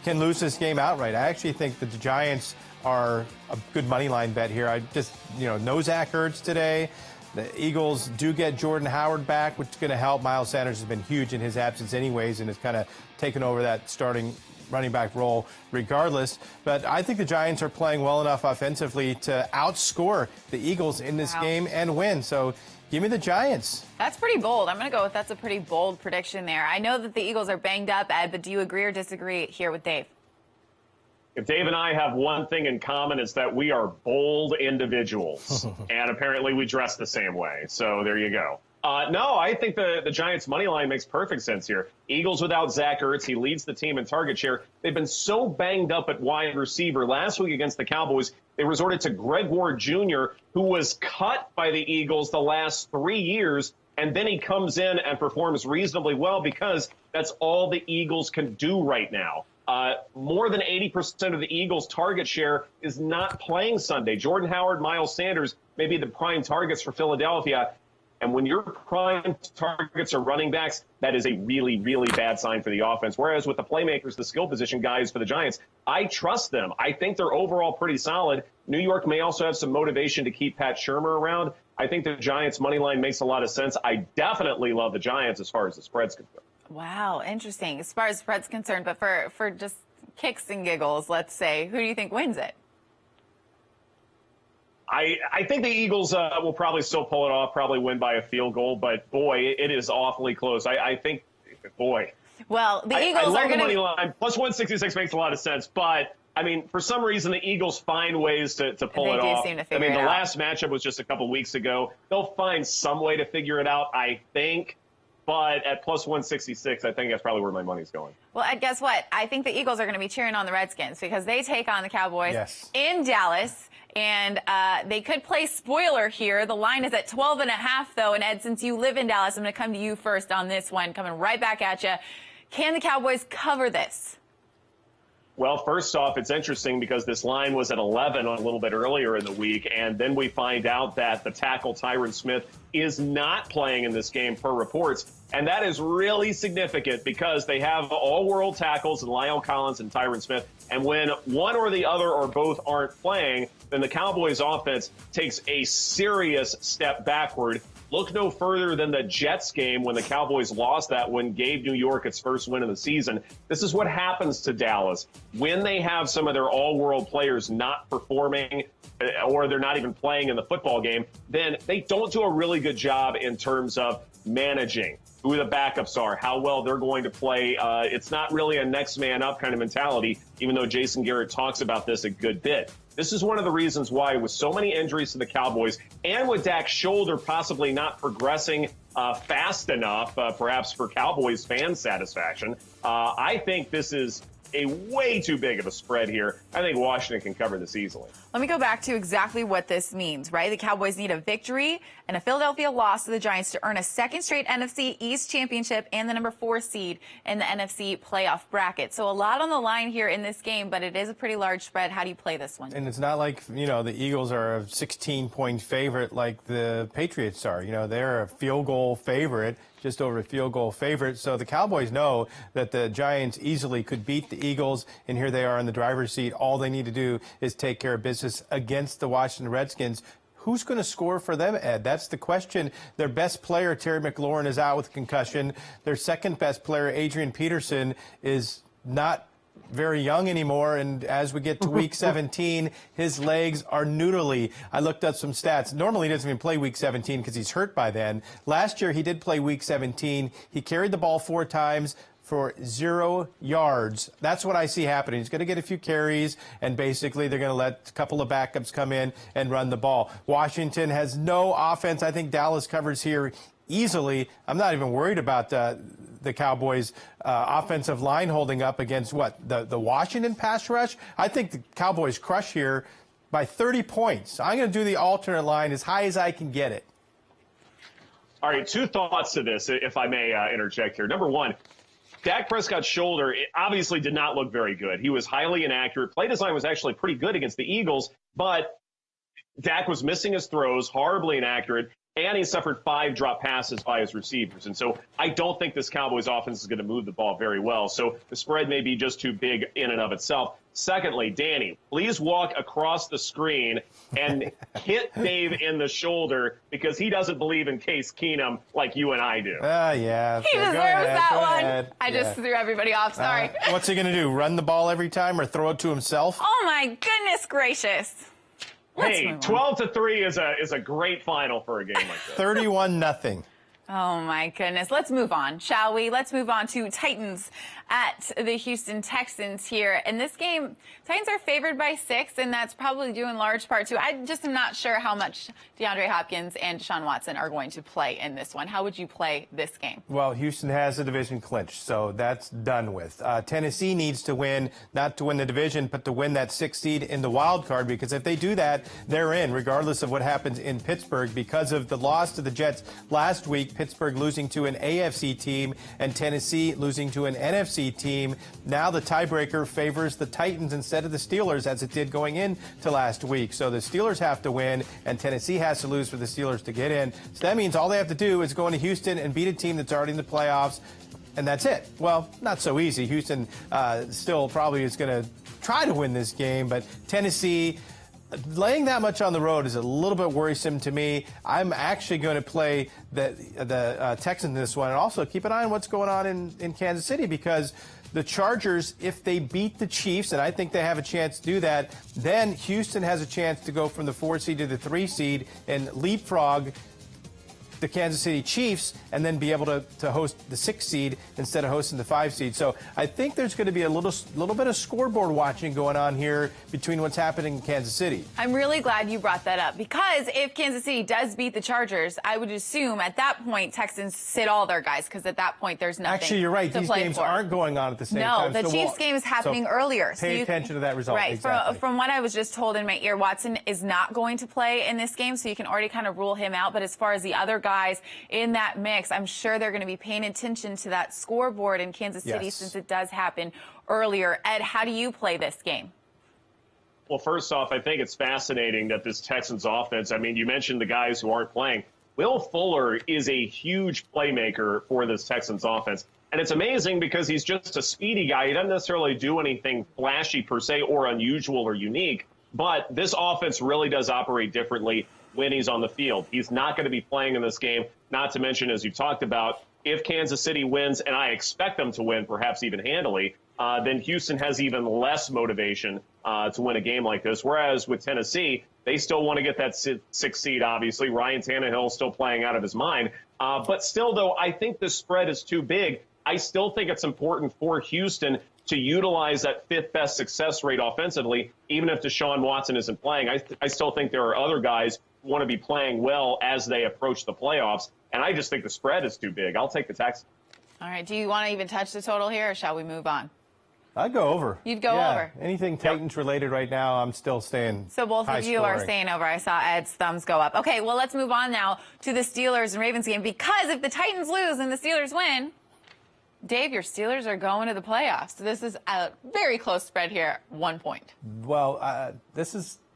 can lose this game outright. I actually think that the Giants are a good money line bet here. I just, no Zach Ertz today. The Eagles do get Jordan Howard back, which is going to help. Miles Sanders has been huge in his absence anyways and has kind of taken over that starting running back role regardless. But I think the Giants are playing well enough offensively to outscore the Eagles in this game and win. So give me the Giants. That's pretty bold. I'm going to go with that's a pretty bold prediction there. I know that the Eagles are banged up, Ed, but do you agree or disagree here with Dave? If Dave and I have one thing in common, it's that we are bold individuals, and apparently we dress the same way. So there you go. No, I think the Giants' money line makes perfect sense here. Eagles without Zach Ertz. He leads the team in target share. They've been so banged up at wide receiver. Last week against the Cowboys, they resorted to Greg Ward Jr., who was cut by the Eagles the last 3 years, and then he comes in and performs reasonably well because that's all the Eagles can do right now. More than 80% of the Eagles' target share is not playing Sunday. Jordan Howard, Miles Sanders may be the prime targets for Philadelphia. And when your prime targets are running backs, that is a really, really bad sign for the offense. Whereas with the playmakers, the skill position guys for the Giants, I trust them. I think they're overall pretty solid. New York may also have some motivation to keep Pat Shurmur around. I think the Giants' money line makes a lot of sense. I definitely love the Giants as far as the spread's concerned. Wow, interesting. As far as spread's concerned, but for just kicks and giggles, let's say, who do you think wins it? I think the Eagles will probably still pull it off, probably win by a field goal, but boy, it is awfully close. I think, boy. Well, the Eagles are going to. Money line. Plus 166 makes a lot of sense, but I mean, for some reason, the Eagles find ways to pull it off. The last matchup was just a couple weeks ago. They'll find some way to figure it out, I think. But at plus 166, I think that's probably where my money's going. Well, Ed, guess what? I think the Eagles are going to be cheering on the Redskins because they take on the Cowboys in Dallas. And they could play spoiler here. The line is at 12.5, though. And, Ed, since you live in Dallas, I'm going to come to you first on this one, coming right back at you. Can the Cowboys cover this? Well, first off, it's interesting because this line was at 11 a little bit earlier in the week, and then we find out that the tackle Tyron Smith is not playing in this game per reports. And that is really significant because they have all-world tackles in Lyle Collins and Tyron Smith. And when one or the other or both aren't playing, then the Cowboys offense takes a serious step backward. Look no further than the Jets game when the Cowboys lost that one, gave New York its first win of the season. This is what happens to Dallas. When they have some of their all-world players not performing or they're not even playing in the football game, then they don't do a really good job in terms of managing who the backups are, how well they're going to play. It's not really a next man up kind of mentality, even though Jason Garrett talks about this a good bit. This is one of the reasons why, with so many injuries to the Cowboys and with Dak's shoulder possibly not progressing fast enough, perhaps for Cowboys fan satisfaction, I think this is a way too big of a spread here. I think Washington can cover this easily. Let me go back to exactly what this means, right? The Cowboys need a victory and a Philadelphia loss to the Giants to earn a second straight NFC East championship and the number 4 seed in the NFC playoff bracket. So a lot on the line here in this game, but it is a pretty large spread. How do you play this one? And it's not like, the Eagles are a 16-point favorite like the Patriots are. They're a field goal favorite, just over a field goal favorite. So the Cowboys know that the Giants easily could beat the Eagles, and here they are in the driver's seat. All they need to do is take care of business against the Washington Redskins. Who's going to score for them, Ed? That's the question. Their best player, Terry McLaurin, is out with concussion. Their second best player, Adrian Peterson, is not very young anymore, and as we get to week 17, his legs are noodly. I looked up some stats. Normally he doesn't even play week 17 because he's hurt by then. Last year he did play week 17. He carried the ball 4 times for 0 yards. That's what I see happening. He's going to get a few carries, and basically they're going to let a couple of backups come in and run the ball. Washington has no offense. I think Dallas covers here easily. I'm not even worried about the Cowboys' offensive line holding up against the Washington pass rush. I think the Cowboys crush here by 30 points. I'm going to do the alternate line as high as I can get it. All right, 2 thoughts to this, if I may interject here. Number one, Dak Prescott's shoulder obviously did not look very good. He was highly inaccurate. Play design was actually pretty good against the Eagles, but Dak was missing his throws, horribly inaccurate, and he suffered 5 drop passes by his receivers. And so I don't think this Cowboys offense is going to move the ball very well. So the spread may be just too big in and of itself. Secondly, Danny, please walk across the screen and hit Dave in the shoulder because he doesn't believe in Case Keenum like you and I do. Yeah. He deserves that one. I just threw everybody off. Sorry. What's he going to do? Run the ball every time or throw it to himself? Oh, my goodness gracious. Hey, 12-3 is a great final for a game like this. 31-0. Oh, my goodness. Let's move on, shall we? Let's move on to Titans at the Houston Texans here. In this game, Titans are favored by 6, and that's probably due in large part to, I just am not sure how much DeAndre Hopkins and Deshaun Watson are going to play in this one. How would you play this game? Well, Houston has the division clinched, so that's done with. Tennessee needs to win, not to win the division, but to win that 6th seed in the wild card, because if they do that, they're in, regardless of what happens in Pittsburgh. Because of the loss to the Jets last week, Pittsburgh losing to an AFC team and Tennessee losing to an NFC team. Now the tiebreaker favors the Titans instead of the Steelers, as it did going into last week. So the Steelers have to win, and Tennessee has to lose for the Steelers to get in. So that means all they have to do is go into Houston and beat a team that's already in the playoffs, and that's it. Well, not so easy. Houston still probably is going to try to win this game, but Tennessee, laying that much on the road is a little bit worrisome to me. I'm actually going to play the Texans in this one, and also keep an eye on what's going on in Kansas City, because the Chargers, if they beat the Chiefs, and I think they have a chance to do that, then Houston has a chance to go from the 4 seed to the 3 seed and leapfrog the Kansas City Chiefs and then be able to host the 6th seed instead of hosting the 5 seed. So I think there's going to be a little bit of scoreboard watching going on here between what's happening in Kansas City. I'm really glad you brought that up, because if Kansas City does beat the Chargers, I would assume at that point Texans sit all their guys, because at that point there's nothing. Actually, you're right. These games aren't going on at the same time. No, the Chiefs game is happening earlier. Pay attention to that result. Right. Exactly. From what I was just told in my ear, Watson is not going to play in this game, so you can already kind of rule him out. But as far as the other guys in that mix, I'm sure they're going to be paying attention to that scoreboard in Kansas City, since it does happen earlier. Ed, how do you play this game? Well, first off, I think it's fascinating that this Texans offense, I mean, you mentioned the guys who aren't playing. Will Fuller is a huge playmaker for this Texans offense. And it's amazing because he's just a speedy guy. He doesn't necessarily do anything flashy per se or unusual or unique. But this offense really does operate differently when he's on the field. He's not going to be playing in this game, not to mention, as you talked about, if Kansas City wins, and I expect them to win, perhaps even handily, then Houston has even less motivation to win a game like this. Whereas with Tennessee, They still want to get that sixth seed, obviously. Ryan Tannehill still playing out of his mind. But still, though, I think the spread is too big. I still think it's important for Houston to utilize that fifth best success rate offensively, even if Deshaun Watson isn't playing. I still think there are other guys who want to be playing well as they approach the playoffs. And I just think the spread is too big. I'll take the Texans. All right. Do you want to even touch the total here, or shall we move on? I'd go over. You'd go over. Anything Titans related right now, I'm still staying. So both of you are staying over. I saw Ed's thumbs go up. Okay, well, let's move on now to the Steelers and Ravens game, because if the Titans lose and the Steelers win, Dave, your Steelers are going to the playoffs. So this is a very close spread here, 1 point. Well,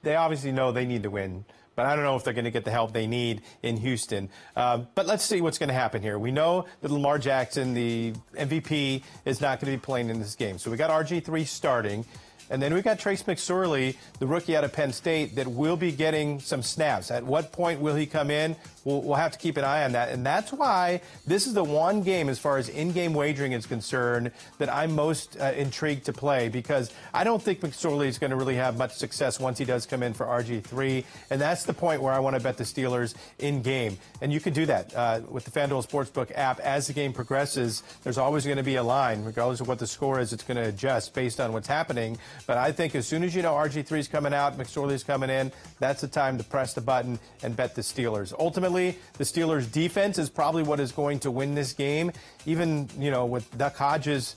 they obviously know they need to win, but I don't know if they're going to get the help they need in Houston. But let's see what's going to happen here. We know that Lamar Jackson, the MVP, is not going to be playing in this game. So we got RG3 starting. And then we got Trace McSorley, the rookie out of Penn State, that will be getting some snaps. At what point will he come in? We'll have to keep an eye on that. And that's why this is the one game, as far as in-game wagering is concerned, that I'm most intrigued to play, because I don't think McSorley is going to really have much success once he does come in for RG3. And that's the point where I want to bet the Steelers in-game. And you can do that with the FanDuel Sportsbook app. As the game progresses, there's always going to be a line. Regardless of what the score is, it's going to adjust based on what's happening. But I think as soon as you know RG3 is coming out, McSorley is coming in, that's the time to press the button and bet the Steelers. Ultimately, the Steelers' defense is probably what is going to win this game. Even, with Duck Hodges,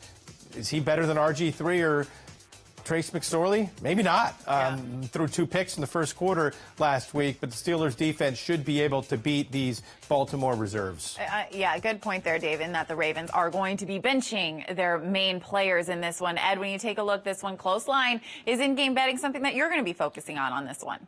is he better than RG3 or Trace McSorley? Maybe not. Threw 2 picks in the first quarter last week, but the Steelers' defense should be able to beat these Baltimore reserves. Yeah, good point there, Dave, in that the Ravens are going to be benching their main players in this one. Ed, when you take a look, this one close line, is in-game betting something that you're going to be focusing on this one?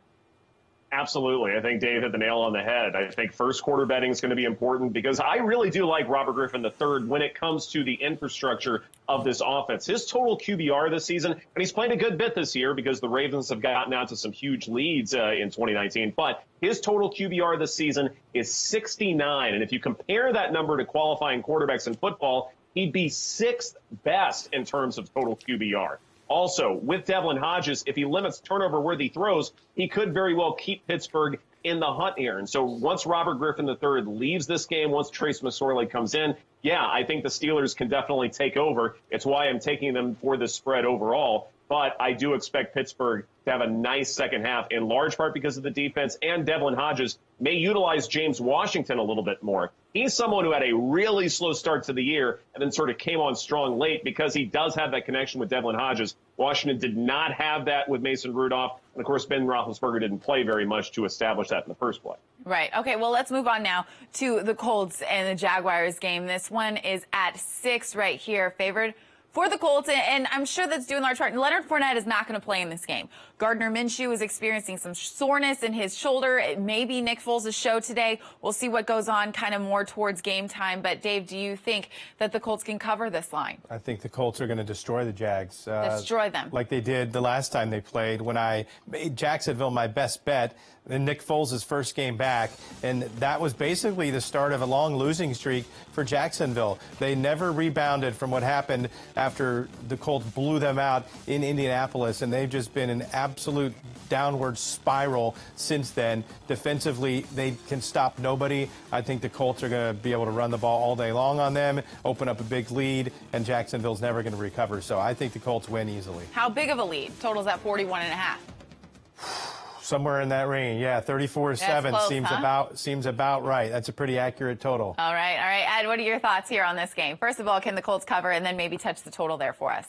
Absolutely. I think Dave hit the nail on the head. I think first quarter betting is going to be important, because I really do like Robert Griffin III when it comes to the infrastructure of this offense. His total QBR this season, and he's played a good bit this year because the Ravens have gotten out to some huge leads in 2019, but his total QBR this season is 69. And if you compare that number to qualifying quarterbacks in football, he'd be 6th best in terms of total QBR. Also, with Devlin Hodges, if he limits turnover-worthy throws, he could very well keep Pittsburgh in the hunt here. And so once Robert Griffin III leaves this game, once Trace McSorley comes in, I think the Steelers can definitely take over. It's why I'm taking them for the spread overall. But I do expect Pittsburgh to have a nice second half, in large part because of the defense, and Devlin Hodges may utilize James Washington a little bit more. He's someone who had a really slow start to the year and then sort of came on strong late because he does have that connection with Devlin Hodges. Washington did not have that with Mason Rudolph. And, of course, Ben Roethlisberger didn't play very much to establish that in the first place. Right. Okay, well, let's move on now to the Colts and the Jaguars game. This one is at 6 right here, favored for the Colts, and I'm sure that's due in large part. Leonard Fournette is not going to play in this game. Gardner Minshew is experiencing some soreness in his shoulder. It may be Nick Foles' show today. We'll see what goes on kind of more towards game time. But, Dave, do you think that the Colts can cover this line? I think the Colts are going to destroy the Jags. Destroy them. Like they did the last time they played, when I made Jacksonville my best bet in Nick Foles' first game back. And that was basically the start of a long losing streak for Jacksonville. They never rebounded from what happened after the Colts blew them out in Indianapolis. And they've just been an absolute downward spiral since then. Defensively, they can stop nobody. I think the Colts are going to be able to run the ball all day long on them, open up a big lead, and Jacksonville's never going to recover. So I think the Colts win easily. How big of a lead? Total's at 41.5. Somewhere in that range, 34-7 seems about right. That's a pretty accurate total. All right, Ed, what are your thoughts here on this game? First of all, can the Colts cover, and then maybe touch the total there for us?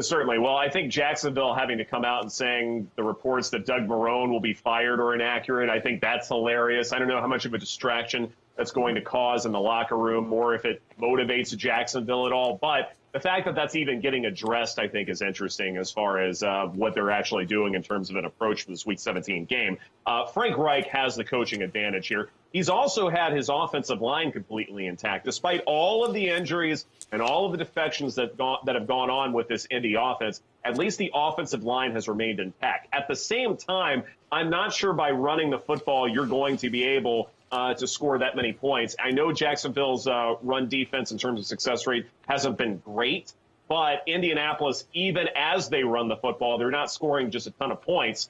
Certainly. Well, I think Jacksonville having to come out and saying the reports that Doug Marrone will be fired are inaccurate, I think that's hilarious. I don't know how much of a distraction that's going to cause in the locker room, or if it motivates Jacksonville at all. But the fact that that's even getting addressed, I think, is interesting as far as what they're actually doing in terms of an approach for this Week 17 game. Frank Reich has the coaching advantage here. He's also had his offensive line completely intact, despite all of the injuries and all of the defections that have gone on with this Indy offense. At least the offensive line has remained intact. At the same time, I'm not sure by running the football you're going to be able to score that many points. I know Jacksonville's run defense in terms of success rate hasn't been great, but Indianapolis, even as they run the football, they're not scoring just a ton of points.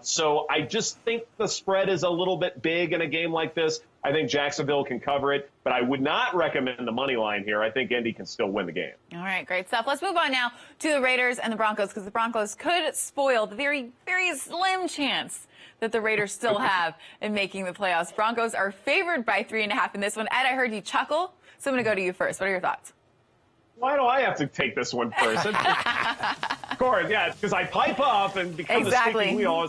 So I just think the spread is a little bit big in a game like this. I think Jacksonville can cover it, but I would not recommend the money line here. I think Indy can still win the game. All right, great stuff. Let's move on now to the Raiders and the Broncos, because the Broncos could spoil the very, very slim chance that the Raiders still have in making the playoffs. Broncos are favored by 3.5 in this one. Ed, I heard you chuckle, so I'm going to go to you first. What are your thoughts? Why do I have to take this one first? Of course, yeah, because I pipe up and become the squeaky wheel.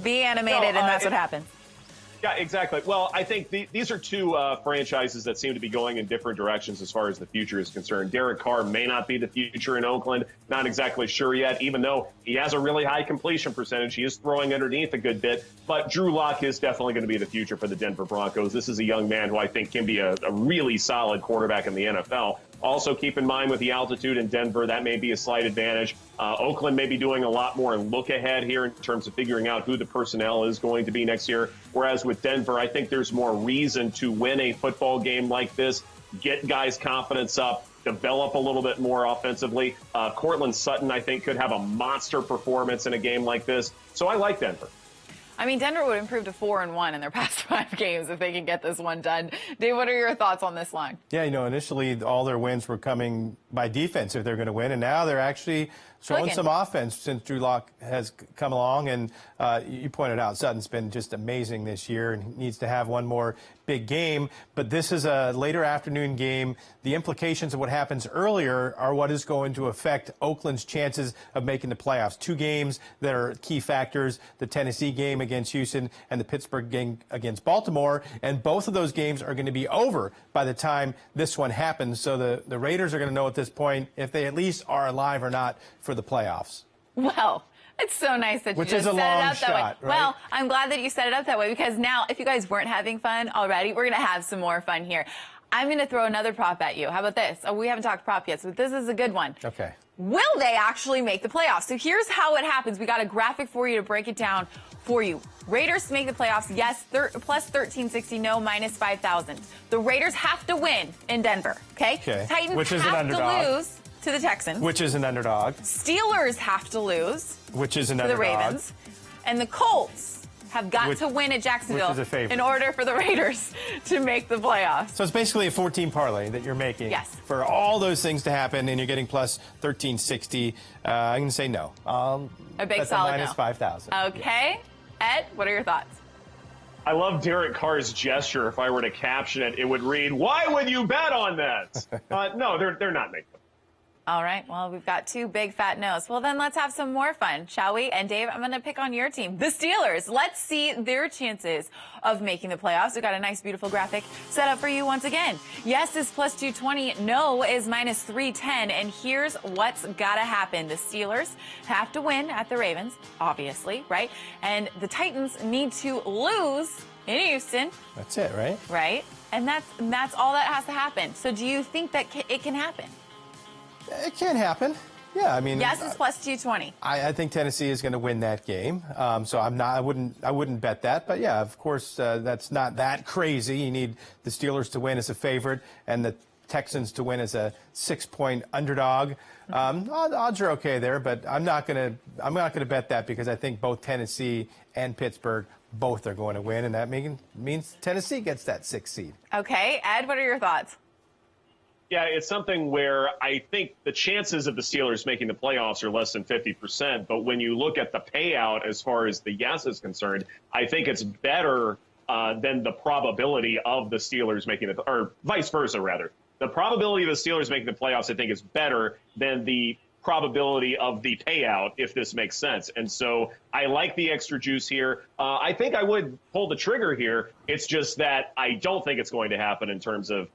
Be animated, and that's what happens. Yeah, exactly. Well, I think these are two franchises that seem to be going in different directions as far as the future is concerned. Derek Carr may not be the future in Oakland. Not exactly sure yet, even though he has a really high completion percentage. He is throwing underneath a good bit. But Drew Lock is definitely going to be the future for the Denver Broncos. This is a young man who I think can be a really solid quarterback in the NFL. Also, keep in mind with the altitude in Denver, that may be a slight advantage. Oakland may be doing a lot more look ahead here in terms of figuring out who the personnel is going to be next year. Whereas with Denver, I think there's more reason to win a football game like this, get guys' confidence up, develop a little bit more offensively. Cortland Sutton, I think, could have a monster performance in a game like this. So I like Denver. I mean, Denver would improve to 4-1 in their past 5 games if they can get this one done. Dave, what are your thoughts on this line? Yeah, initially all their wins were coming by defense if they're going to win, and now they're actually showing some offense since Drew Lock has come along. And you pointed out Sutton's been just amazing this year and needs to have one more big game. But this is a later afternoon game. The implications of what happens earlier are what is going to affect Oakland's chances of making the playoffs. 2 games that are key factors, the Tennessee game against Houston and the Pittsburgh game against Baltimore. And both of those games are going to be over by the time this one happens. So the Raiders are going to know at this point if they at least are alive or not for the playoffs. Well, it's so nice that you just set it up that way. Right? Well, I'm glad that you set it up that way, because now if you guys weren't having fun already, we're going to have some more fun here. I'm going to throw another prop at you. How about this? Oh, we haven't talked prop yet, so this is a good one. Okay. Will they actually make the playoffs? So here's how it happens. We got a graphic for you to break it down for you. Raiders to make the playoffs, yes, plus 1360, no, minus 5,000. The Raiders have to win in Denver, okay? Titans which is have an underdog. to lose to the Texans. Which is an underdog. Steelers have to lose. Which is an to underdog. The Ravens. And the Colts have got to win at Jacksonville which is a favorite. In order for the Raiders to make the playoffs. So it's basically a 14 parlay that you're making for all those things to happen, and you're getting plus 1360. I'm going to say no. A big solid minus no. 5,000. Okay. Ed, what are your thoughts? I love Derek Carr's gesture. If I were to caption it, it would read, "Why would you bet on that?" No, they're not making them. All right. Well, we've got 2 big fat no's. Well, then let's have some more fun, shall we? And Dave, I'm going to pick on your team, the Steelers. Let's see their chances of making the playoffs. We've got a nice, beautiful graphic set up for you once again. Yes is plus 220. No is minus 310. And here's what's got to happen. The Steelers have to win at the Ravens, obviously, right? And the Titans need to lose in Houston. That's it, right? Right. And that's all that has to happen. So do you think that it can happen? It can happen. Yeah, I mean, yes, it's plus 220. I think Tennessee is going to win that game. So I wouldn't bet that. But yeah, of course, that's not that crazy. You need the Steelers to win as a favorite and the Texans to win as a 6-point underdog. Odds are okay there, but I'm not going to bet that, because I think both Tennessee and Pittsburgh both are going to win, and that means Tennessee gets that 6th seed. Okay, Ed, what are your thoughts? Yeah, it's something where I think the chances of the Steelers making the playoffs are less than 50%. But when you look at the payout as far as the yes is concerned, I think it's better than the probability of the Steelers making the, or vice versa, rather. The probability of the Steelers making the playoffs, I think, is better than the probability of the payout, if this makes sense. And so I like the extra juice here. I think I would pull the trigger here. It's just that I don't think it's going to happen in terms of,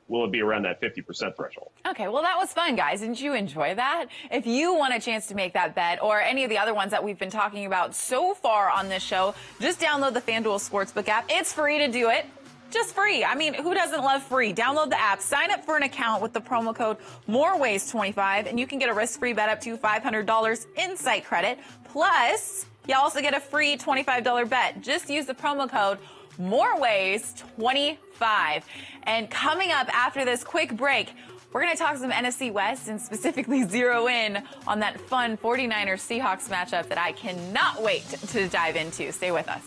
will it be around that 50% threshold? Okay, well, that was fun, guys. Didn't you enjoy that? If you want a chance to make that bet, or any of the other ones that we've been talking about so far on this show, just download the FanDuel Sportsbook app. It's free to do it. Just free. I mean, who doesn't love free? Download the app, sign up for an account with the promo code MOREWAYS25, and you can get a risk-free bet up to $500 in site credit. Plus, you also get a free $25 bet. Just use the promo code MOREWAYS25. And coming up after this quick break, we're We're going to talk some NFC West and specifically zero in on that fun 49ers-Seahawks matchup that I cannot wait to dive into. Stay with us.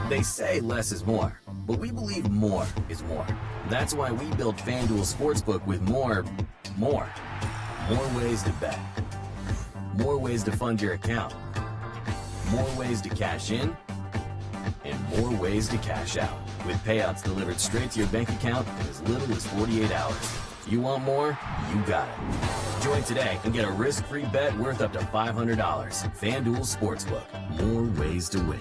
They say less is more, but we believe more is more. That's why we built FanDuel Sportsbook with more ways to bet, more ways to fund your account, more ways to cash in, and more ways to cash out, with payouts delivered straight to your bank account in as little as 48 hours. You want more? You got it. Join today and get a risk-free bet worth up to $500. FanDuel Sportsbook. More ways to win.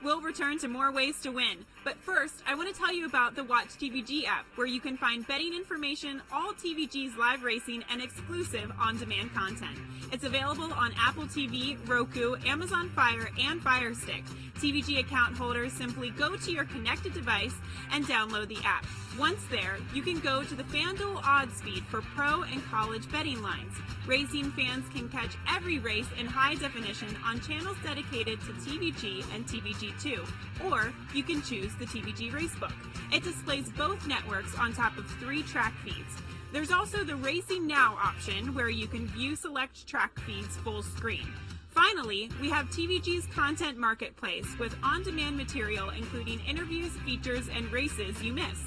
We'll return to more ways to win. But first, I want to tell you about the Watch TVG app, where you can find betting information, all TVG's live racing, and exclusive on-demand content. It's available on Apple TV, Roku, Amazon Fire, and Fire Stick. TVG account holders simply go to your connected device and download the app. Once there, you can go to the FanDuel odds feed for pro and college betting lines. Racing fans can catch every race in high definition on channels dedicated to TVG and TVG2, or you can choose the TVG Racebook. It displays both networks on top of 3 track feeds. There's also the Racing Now option, where you can view select track feeds full screen. Finally, we have TVG's content marketplace with on-demand material including interviews, features, and races you miss.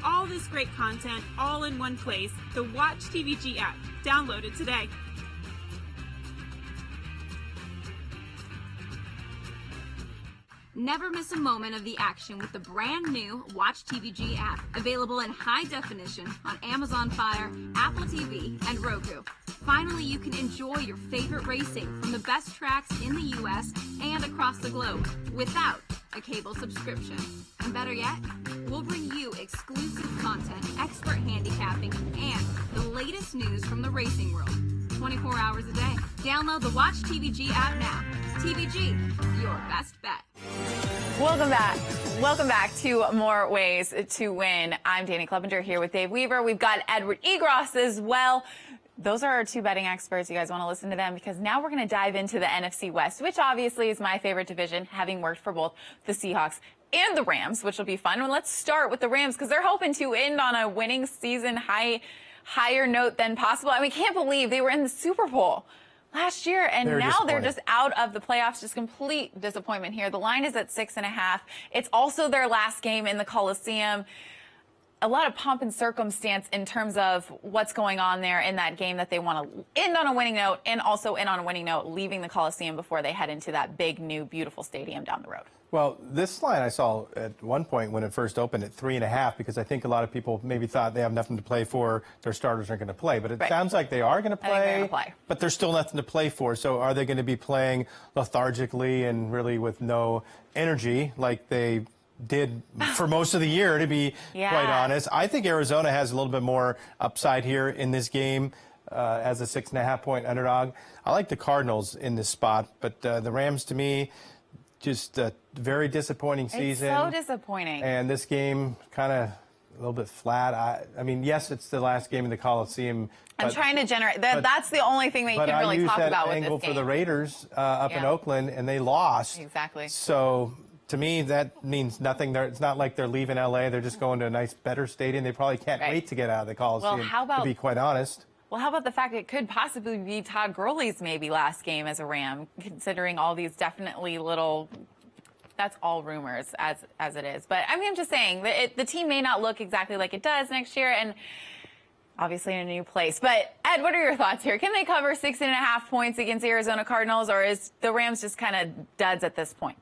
All this great content all in one place, the Watch TVG app. Download it today. Never miss a moment of the action with the brand new Watch TVG app, available in high definition on Amazon Fire, Apple TV, and Roku. Finally, you can enjoy your favorite racing from the best tracks in the U.S. and across the globe without a cable subscription. And better yet, we'll bring you exclusive content, expert handicapping, and the latest news from the racing world 24 hours a day. Download the Watch TVG app now. TVG, your best bet. Welcome back. Welcome back to More Ways to Win. I'm Danny Clevenger here with Dave Weaver. We've got Edward Egros as well. Those are our 2 betting experts. You guys want to listen to them, because now we're going to dive into the NFC West, which obviously is my favorite division, having worked for both the Seahawks and the Rams, which will be fun. Well, let's start with the Rams, because they're hoping to end on a winning season higher note than possible. I mean, can't believe they were in the Super Bowl last year, and now they're just out of the playoffs. Just complete disappointment here. The line is at 6.5. It's also their last game in the Coliseum. A lot of pomp and circumstance in terms of what's going on there in that game, that they want to end on a winning note and also end on a winning note, leaving the Coliseum before they head into that big, new, beautiful stadium down the road. Well, this line I saw at one point when it first opened at 3.5, because I think a lot of people maybe thought they have nothing to play for, their starters aren't going to play. But it sounds like they are going to play, but there's still nothing to play for. So are they going to be playing lethargically and really with no energy like they did for most of the year, to be quite honest? I think Arizona has a little bit more upside here in this game as a 6.5-point underdog. I like the Cardinals in this spot, but the Rams, to me, just a very disappointing season. It's so disappointing. And this game kind of a little bit flat. I mean, yes, it's the last game in the Coliseum. I'm trying to generate that's the only thing that you can really talk about with this game. But I used that angle for the Raiders up in Oakland, and they lost. Exactly. So to me, that means nothing. It's not like they're leaving L.A. They're just going to a nice, better stadium. They probably can't wait to get out of the Coliseum, to be quite honest. Well, how about the fact it could possibly be Todd Gurley's maybe last game as a Ram, considering all these definitely little – that's all rumors as it is. But, I mean, I'm just saying, the team may not look exactly like it does next year, and obviously in a new place. But, Ed, what are your thoughts here? Can they cover 6.5 points against the Arizona Cardinals, or is the Rams just kind of duds at this point?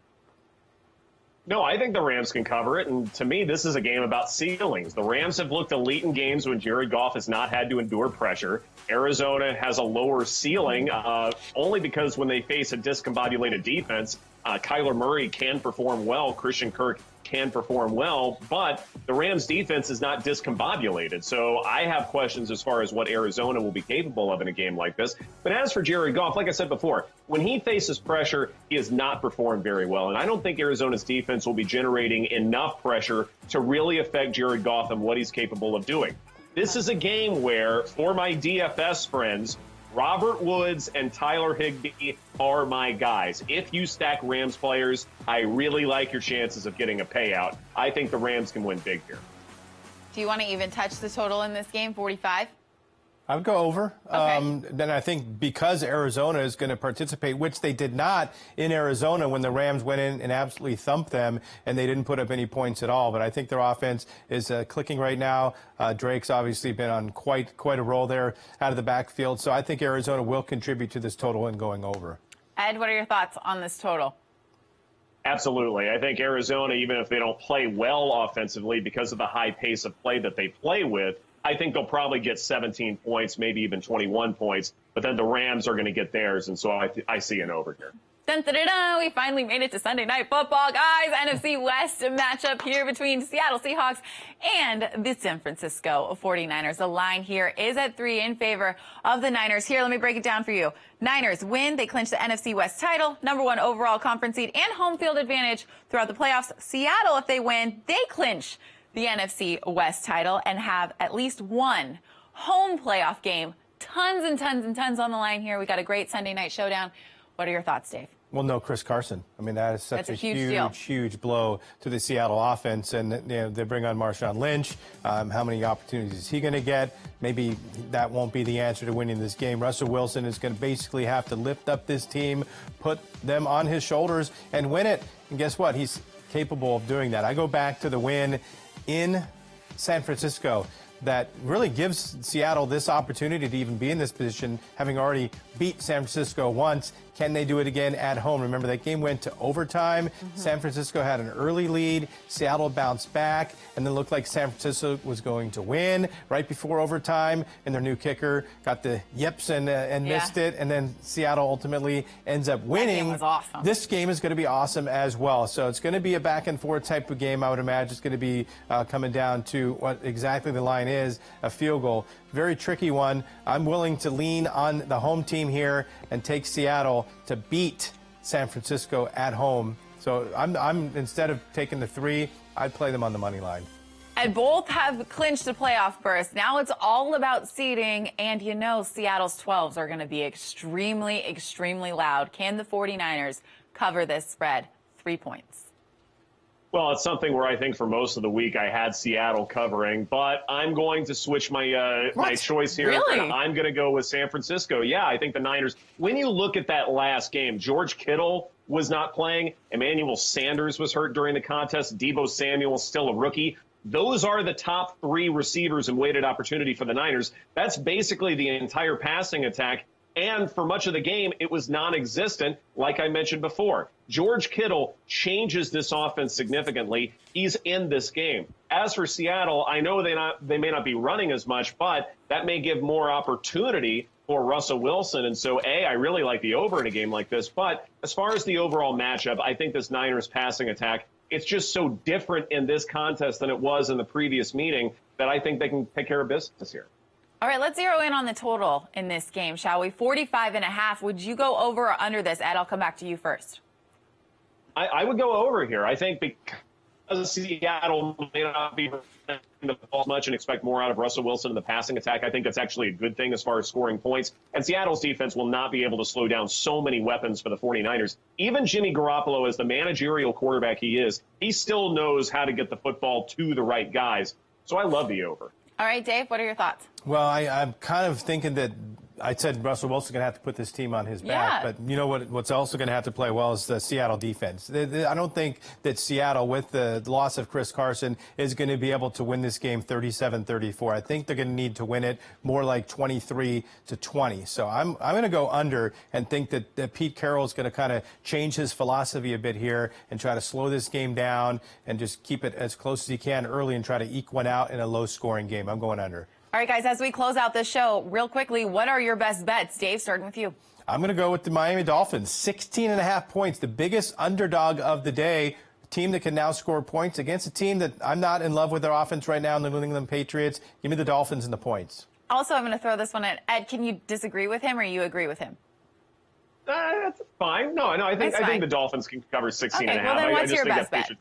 No, I think the Rams can cover it, and to me, this is a game about ceilings. The Rams have looked elite in games when Jared Goff has not had to endure pressure. Arizona has a lower ceiling, only because when they face a discombobulated defense, Kyler Murray can perform well, Christian Kirk can perform well, but the Rams defense is not discombobulated. So I have questions as far as what Arizona will be capable of in a game like this. But as for Jared Goff, like I said before, when he faces pressure, he has not performed very well. And I don't think Arizona's defense will be generating enough pressure to really affect Jared Goff and what he's capable of doing. This is a game where, for my DFS friends, Robert Woods and Tyler Higbee are my guys. If you stack Rams players, I really like your chances of getting a payout. I think the Rams can win big here. Do you want to even touch the total in this game, 45? I would go over. Okay. Then I think because Arizona is going to participate, which they did not in Arizona when the Rams went in and absolutely thumped them, and they didn't put up any points at all. But I think their offense is clicking right now. Drake's obviously been on quite a roll there out of the backfield. So I think Arizona will contribute to this total and going over. Ed, what are your thoughts on this total? Absolutely. I think Arizona, even if they don't play well offensively because of the high pace of play that they play with, I think they'll probably get 17 points, maybe even 21 points, but then the Rams are going to get theirs, and so I see an over here. Dun, dun, dun, dun. We finally made it to Sunday Night Football, guys. NFC West matchup here between Seattle Seahawks and the San Francisco 49ers. The line here is at 3 in favor of the Niners. Here, let me break it down for you. Niners win. They clinch the NFC West title, #1 overall conference seed, and home field advantage throughout the playoffs. Seattle, if they win, they clinch the NFC West title and have at least one home playoff game. Tons and tons and tons on the line here. We got a great Sunday night showdown. What are your thoughts, Dave? Well, no Chris Carson. I mean, that is such That's a huge, huge blow to the Seattle offense. And they bring on Marshawn Lynch. How many opportunities is he going to get? Maybe that won't be the answer to winning this game. Russell Wilson is going to basically have to lift up this team, put them on his shoulders, and win it. And guess what? He's capable of doing that. I go back to the win in San Francisco that really gives Seattle this opportunity to even be in this position, having already beat San Francisco once. Can they do it again at home? Remember, that game went to overtime. San Francisco had an early lead. Seattle bounced back, and then looked like San Francisco was going to win right before overtime, and their new kicker got the yips and missed it, and then Seattle ultimately ends up winning. That game was awesome. This game is going to be awesome as well. So it's going to be a back-and-forth type of game, I would imagine. It's going to be coming down to what exactly the line is, a field goal. Very tricky one. I'm willing to lean on the home team here and take Seattle to beat San Francisco at home. So I'm instead of taking the 3, I'd play them on the money line. And both have clinched a playoff berth. Now it's all about seeding, and you know Seattle's 12s are going to be extremely, extremely loud. Can the 49ers cover this spread? 3 points. Well, it's something where I think for most of the week I had Seattle covering, but I'm going to switch my my choice here. Really? And I'm going to go with San Francisco. Yeah, I think the Niners, when you look at that last game, George Kittle was not playing. Emmanuel Sanders was hurt during the contest. Deebo Samuel still a rookie. Those are the top 3 receivers in weighted opportunity for the Niners. That's basically the entire passing attack. And for much of the game, it was non-existent, like I mentioned before. George Kittle changes this offense significantly. He's in this game. As for Seattle, I know they may not be running as much, but that may give more opportunity for Russell Wilson. And so, I really like the over in a game like this. But as far as the overall matchup, I think this Niners passing attack, it's just so different in this contest than it was in the previous meeting that I think they can take care of business here. All right, let's zero in on the total in this game, shall we? 45.5. Would you go over or under this? Ed, I'll come back to you first. I would go over here. I think because Seattle may not be running the ball much and expect more out of Russell Wilson in the passing attack, I think that's actually a good thing as far as scoring points. And Seattle's defense will not be able to slow down so many weapons for the 49ers. Even Jimmy Garoppolo, as the managerial quarterback he is, he still knows how to get the football to the right guys. So I love the over. All right, Dave, what are your thoughts? Well, I'm kind of thinking that I said Russell Wilson's going to have to put this team on his back. But you know what's also going to have to play well is the Seattle defense. I don't think that Seattle, with the loss of Chris Carson, is going to be able to win this game 37-34. I think they're going to need to win it more like 23-20. So I'm going to go under and think that Pete Carroll is going to kind of change his philosophy a bit here and try to slow this game down and just keep it as close as he can early and try to eke one out in a low-scoring game. I'm going under. All right, guys, as we close out this show, real quickly, what are your best bets? Dave, starting with you. I'm going to go with the Miami Dolphins. 16.5 points, the biggest underdog of the day. A team that can now score points against a team that I'm not in love with their offense right now, the New England Patriots. Give me the Dolphins and the points. Also, I'm going to throw this one at Ed. Can you disagree with him or you agree with him? That's fine. No, I think the Dolphins can cover 16.5. Okay, well, then what's your best bet?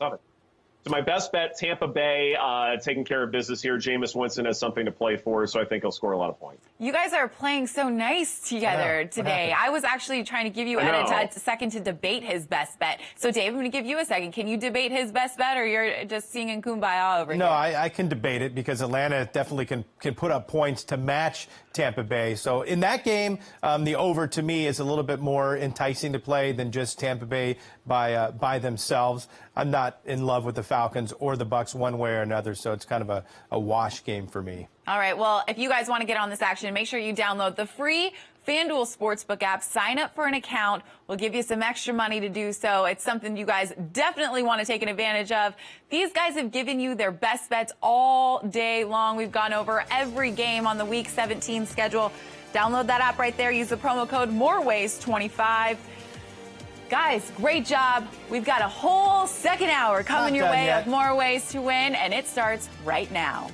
So my best bet, Tampa Bay, taking care of business here. Jameis Winston has something to play for, so I think he'll score a lot of points. You guys are playing so nice together today. I was actually trying to give you a second to debate his best bet. So, Dave, I'm going to give you a second. Can you debate his best bet, or you're just singing Kumbaya over here? No, I can debate it because Atlanta definitely can put up points to match Tampa Bay. So in that game, the over to me is a little bit more enticing to play than just Tampa Bay by themselves. I'm not in love with the Falcons or the Bucs one way or another, so it's kind of a wash game for me. All right, well, if you guys want to get on this action, make sure you download the free FanDuel Sportsbook app. Sign up for an account. We'll give you some extra money to do so. It's something you guys definitely want to take advantage of. These guys have given you their best bets all day long. We've gone over every game on the Week 17 schedule. Download that app right there. Use the promo code MOREWAYS25. Guys, great job. We've got a whole second hour coming your way of More Ways to Win, and it starts right now.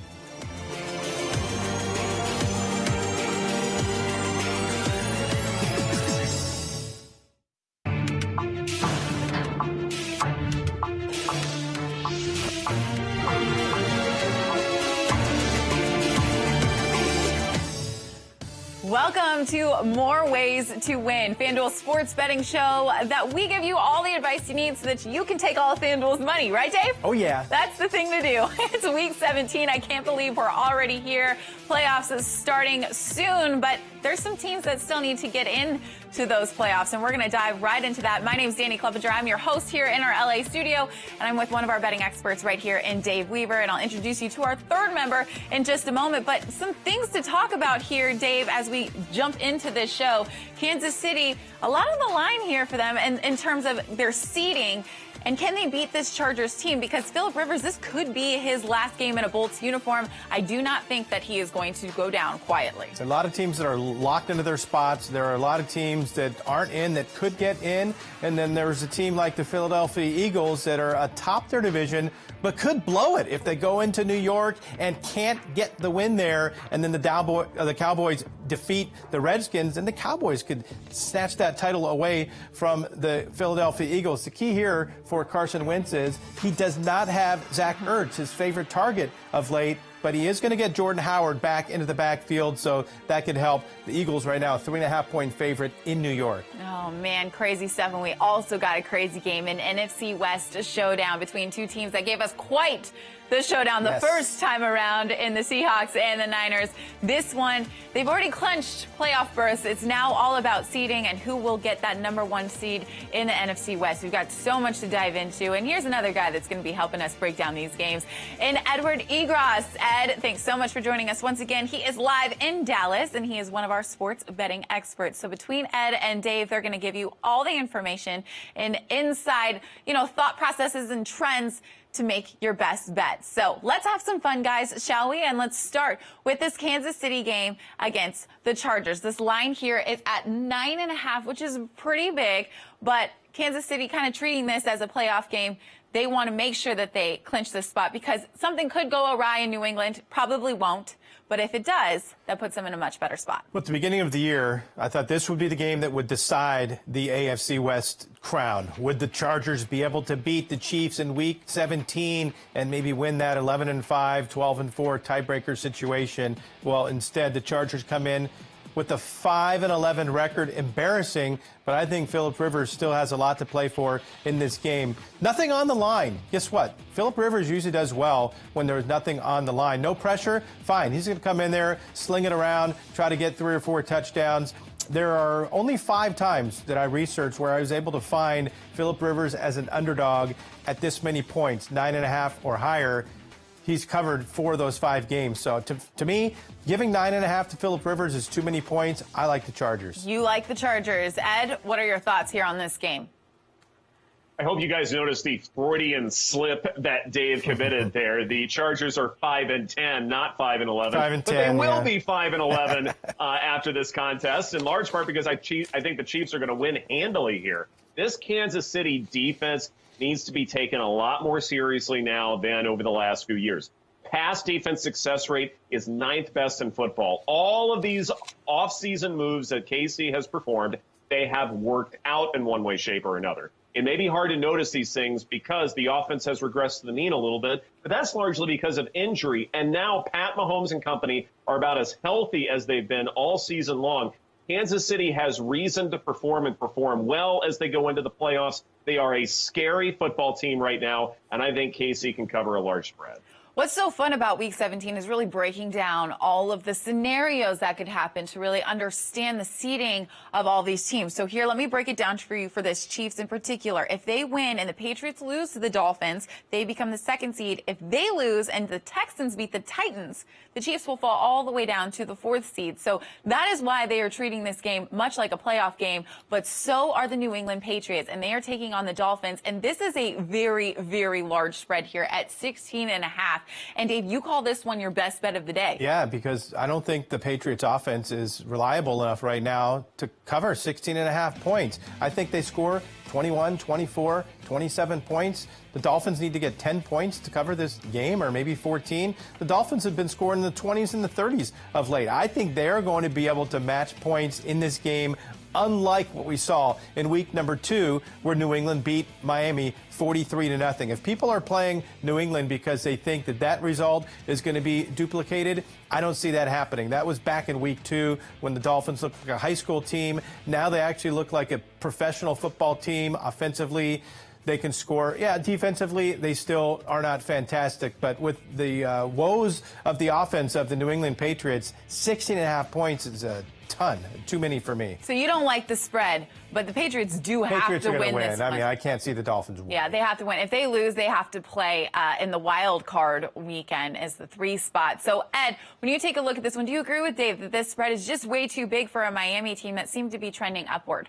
Welcome to More Ways to Win, FanDuel sports betting show that we give you all the advice you need so that you can take all of FanDuel's money. Right, Dave? Oh, yeah. That's the thing to do. It's Week 17. I can't believe we're already here. Playoffs is starting soon, but there's some teams that still need to get into those playoffs, and we're going to dive right into that. My name's Danny Clevenger. I'm your host here in our LA studio, and I'm with one of our betting experts right here in Dave Weaver, and I'll introduce you to our third member in just a moment. But some things to talk about here, Dave, as we jump into this show. Kansas City, a lot on the line here for them in terms of their seeding. And can they beat this Chargers team? Because Phillip Rivers, this could be his last game in a Bolts uniform. I do not think that he is going to go down quietly. There's a lot of teams that are locked into their spots. There are a lot of teams that aren't in that could get in. And then there's a team like the Philadelphia Eagles that are atop their division but could blow it if they go into New York and can't get the win there. And then the Cowboys defeat the Redskins, and the Cowboys could snatch that title away from the Philadelphia Eagles. The key here for Carson Wentz is he does not have Zach Ertz, his favorite target of late, but he is going to get Jordan Howard back into the backfield, so that could help. The Eagles right now, a 3.5-point favorite in New York. Oh, man, crazy stuff. And we also got a crazy game, an Nfc West showdown between two teams that gave us quite the showdown the first time around in the Seahawks and the Niners. This one, they've already clinched playoff berths. It's now all about seeding and who will get that #1 seed in the NFC West. We've got so much to dive into. And here's another guy that's going to be helping us break down these games, in Edward Egros. Ed, thanks so much for joining us once again. He is live in Dallas, and he is one of our sports betting experts. So between Ed and Dave, they're going to give you all the information and inside, thought processes and trends to make your best bet. So let's have some fun, guys, shall we? And let's start with this Kansas City game against the Chargers. This line here is at 9.5, which is pretty big, but Kansas City kind of treating this as a playoff game. They want to make sure that they clinch this spot because something could go awry in New England. Probably won't. But if it does, that puts them in a much better spot. Well, at the beginning of the year, I thought this would be the game that would decide the AFC West crown. Would the Chargers be able to beat the Chiefs in Week 17 and maybe win that 11-5, 12-4 tiebreaker situation? Well, instead, the Chargers come in with a 5-11 record, embarrassing, but I think Phillip Rivers still has a lot to play for in this game. Nothing on the line. Guess what? Phillip Rivers usually does well when there's nothing on the line. No pressure, fine. He's going to come in there, sling it around, try to get 3 or 4 touchdowns. There are only 5 times that I researched where I was able to find Phillip Rivers as an underdog at this many points, 9.5 or higher. He's covered 4 of those 5 games. So to me, giving 9.5 to Phillip Rivers is too many points. I like the Chargers. You like the Chargers. Ed, what are your thoughts here on this game? I hope you guys noticed the Freudian slip that Dave committed there. The Chargers are 5-10, not 5-11. 5-10, but they will be 5-11 after this contest, in large part because I think the Chiefs are going to win handily here. This Kansas City defense needs to be taken a lot more seriously now than over the last few years. Pass defense success rate is 9th best in football. All of these offseason moves that KC has performed, they have worked out in one way, shape, or another. It may be hard to notice these things because the offense has regressed to the mean a little bit, but that's largely because of injury. And now Pat Mahomes and company are about as healthy as they've been all season long. Kansas City has reason to perform and perform well as they go into the playoffs. They are a scary football team right now, and I think KC can cover a large spread. What's so fun about Week 17 is really breaking down all of the scenarios that could happen to really understand the seeding of all these teams. So here, let me break it down for you for this Chiefs in particular. If they win and the Patriots lose to the Dolphins, they become the 2nd seed. If they lose and the Texans beat the Titans, the Chiefs will fall all the way down to the 4th seed. So that is why they are treating this game much like a playoff game, but so are the New England Patriots, and they are taking on the Dolphins. And this is a very, very large spread here at 16.5. And Dave, you call this one your best bet of the day. Yeah, because I don't think the Patriots offense is reliable enough right now to cover 16.5 points. I think they score 21, 24, 27 points. The Dolphins need to get 10 points to cover this game, or maybe 14. The Dolphins have been scoring in the 20s and the 30s of late. I think they're going to be able to match points in this game, unlike what we saw in week number 2, where New England beat Miami 43-0. If people are playing New England because they think that that result is going to be duplicated, I don't see that happening. That was back in week 2 when the Dolphins looked like a high school team. Now they actually look like a professional football team. Offensively, they can score. Yeah, defensively, they still are not fantastic. But with the woes of the offense of the New England Patriots, 16.5 points is a ton. Too many for me. So you don't like the spread, but the Patriots do have Patriots to are win win. this I one. mean, I can't see the Dolphins win. Yeah, they have to win. If they lose, they have to play in the wild card weekend as the 3 spot. So, Ed, when you take a look at this one, do you agree with Dave that this spread is just way too big for a Miami team that seemed to be trending upward?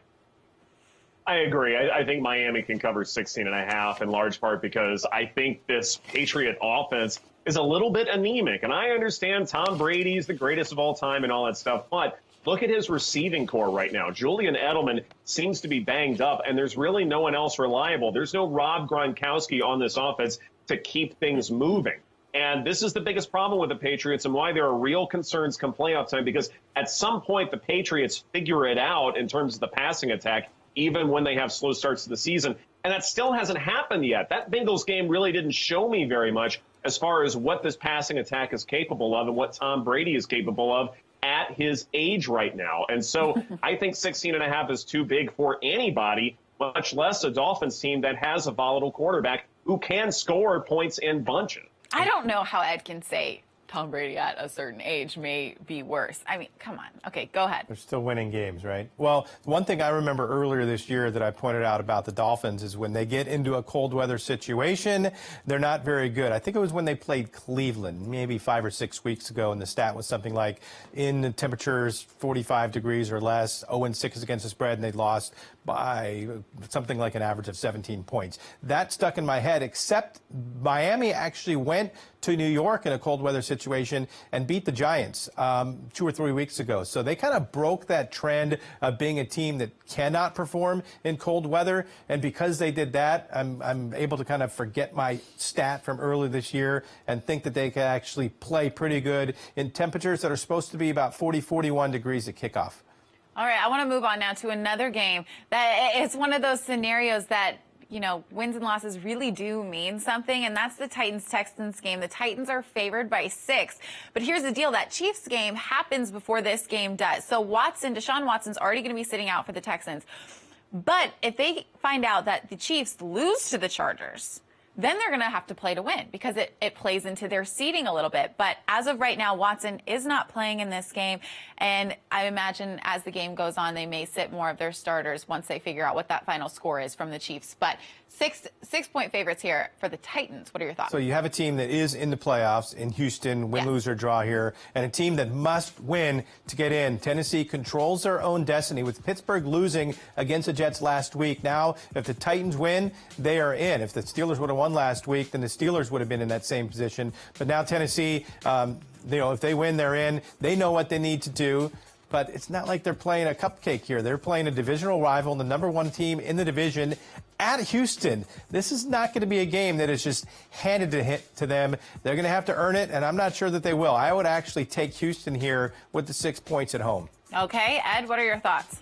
I agree. I think Miami can cover 16.5 in large part because I think this Patriot offense is a little bit anemic. And I understand Tom Brady's the greatest of all time and all that stuff, but look at his receiving core right now. Julian Edelman seems to be banged up, and there's really no one else reliable. There's no Rob Gronkowski on this offense to keep things moving. And this is the biggest problem with the Patriots and why there are real concerns come playoff time, because at some point the Patriots figure it out in terms of the passing attack, even when they have slow starts to the season. And that still hasn't happened yet. That Bengals game really didn't show me very much as far as what this passing attack is capable of and what Tom Brady is capable of at his age right now. And so I think 16.5 is too big for anybody, much less a Dolphins team that has a volatile quarterback who can score points in bunches. I don't know how Ed can say Tom Brady at a certain age may be worse. I mean, come on. Okay, go ahead. They're still winning games, right? Well, one thing I remember earlier this year that I pointed out about the Dolphins is when they get into a cold weather situation, they're not very good. I think it was when they played Cleveland, maybe 5 or 6 weeks ago, and the stat was something like in the temperatures 45 degrees or less, 0-6 against the spread, and they lost by something like an average of 17 points. That stuck in my head, except Miami actually went to New York in a cold weather situation and beat the Giants 2 or 3 weeks ago. So they kind of broke that trend of being a team that cannot perform in cold weather. And because they did that, I'm able to kind of forget my stat from earlier this year and think that they can actually play pretty good in temperatures that are supposed to be about 40, 41 degrees at kickoff. All right, I want to move on now to another game that it's one of those scenarios that, you know, wins and losses really do mean something, and that's the Titans-Texans game. The Titans are favored by 6. But here's the deal. That Chiefs game happens before this game does. So Deshaun Watson's already going to be sitting out for the Texans. But if they find out that the Chiefs lose to the Chargers, then they're going to have to play to win because it plays into their seeding a little bit. But as of right now, Watson is not playing in this game. And I imagine as the game goes on, they may sit more of their starters once they figure out what that final score is from the Chiefs. But six-point favorites here for the Titans. What are your thoughts? So you have a team that is in the playoffs in Houston, win, lose, or draw here, and a team that must win to get in. Tennessee controls their own destiny with Pittsburgh losing against the Jets last week. Now, if the Titans win, they are in. If the Steelers would have won last week, then the Steelers would have been in that same position. But now Tennessee, if they win, they're in. They know what they need to do. But it's not like they're playing a cupcake here. They're playing a divisional rival, the #1 team in the division at Houston. This is not going to be a game that is just handed to them. They're going to have to earn it, and I'm not sure that they will. I would actually take Houston here with the 6 points at home. Okay, Ed, what are your thoughts?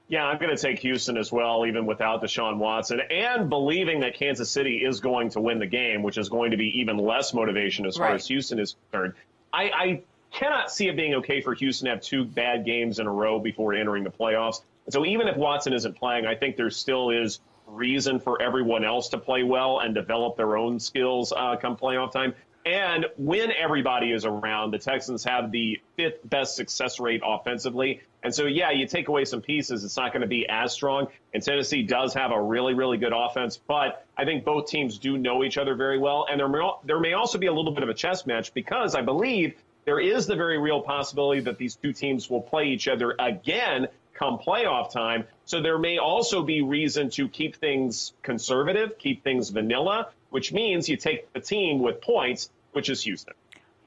Yeah, I'm going to take Houston as well, even without Deshaun Watson, and believing that Kansas City is going to win the game, which is going to be even less motivation as far as Houston is concerned. I cannot see it being okay for Houston to have 2 bad games in a row before entering the playoffs. And so even if Watson isn't playing, I think there still is reason for everyone else to play well and develop their own skills come playoff time. And when everybody is around, the Texans have the 5th best success rate offensively. And so, yeah, you take away some pieces, it's not going to be as strong. And Tennessee does have a really, really good offense. But I think both teams do know each other very well. And there may also be a little bit of a chess match because I believe there is the very real possibility that these 2 teams will play each other again come playoff time. So there may also be reason to keep things conservative, keep things vanilla, which means you take the team with points, which is Houston.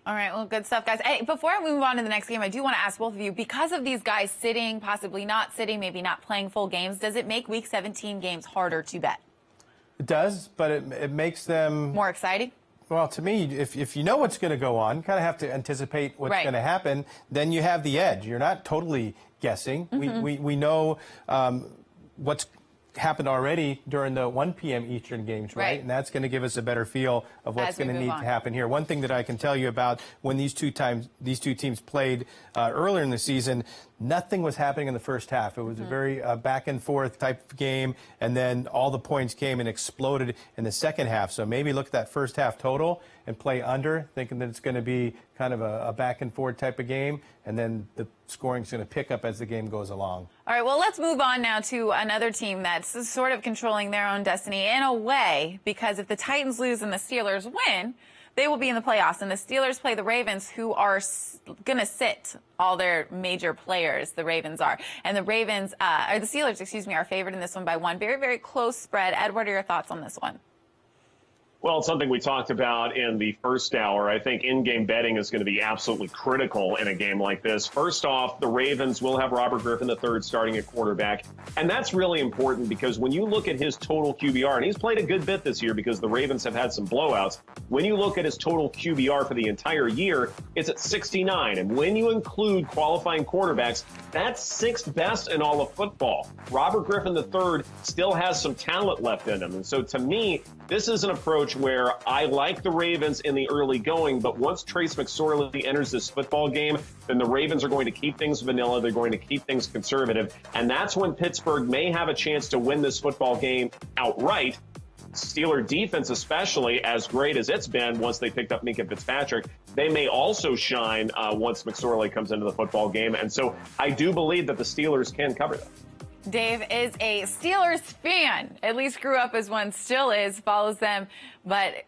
All right, well, good stuff, guys. Hey, before I move on to the next game, I do want to ask both of you, because of these guys sitting, possibly not sitting, maybe not playing full games, does it make Week 17 games harder to bet? It does, but it makes them more exciting? Well, to me, if you know what's going to go on, you kind of have to anticipate what's going to happen, then you have the edge. You're not totally guessing. We know what's happened already during the 1 p.m. Eastern games, right? And that's going to give us a better feel of what's going to need to happen here. One thing that I can tell you about when these two teams played earlier in the season, nothing was happening in the first half. It was a very back and forth type of game, and then all the points came and exploded in the second half. So maybe look at that first half total and play under, thinking that it's going to be kind of a back and forth type of game, and then the scoring's going to pick up as the game goes along. All right, well, let's move on now to another team that's sort of controlling their own destiny in a way, because if the Titans lose and the Steelers win, they will be in the playoffs, and the Steelers play the Ravens, who are going to sit all their major players. The Ravens are. And the Ravens, or the Steelers, excuse me, are favored in this one by 1. Very, very close spread. Ed, what are your thoughts on this one? Well, it's something we talked about in the first hour. I think in-game betting is going to be absolutely critical in a game like this. First off, the Ravens will have Robert Griffin III starting at quarterback. And that's really important because when you look at his total QBR, and he's played a good bit this year because the Ravens have had some blowouts. When you look at his total QBR for the entire year, it's at 69. And when you include qualifying quarterbacks, that's 6th best in all of football. Robert Griffin III still has some talent left in him. And so to me, this is an approach where I like the Ravens in the early going, but once Trace McSorley enters this football game, then the Ravens are going to keep things vanilla. They're going to keep things conservative. And that's when Pittsburgh may have a chance to win this football game outright. Steeler defense, especially as great as it's been once they picked up Minkah Fitzpatrick, they may also shine once McSorley comes into the football game. And so I do believe that the Steelers can cover that. Dave is a Steelers fan, at least grew up as one, still is, follows them. But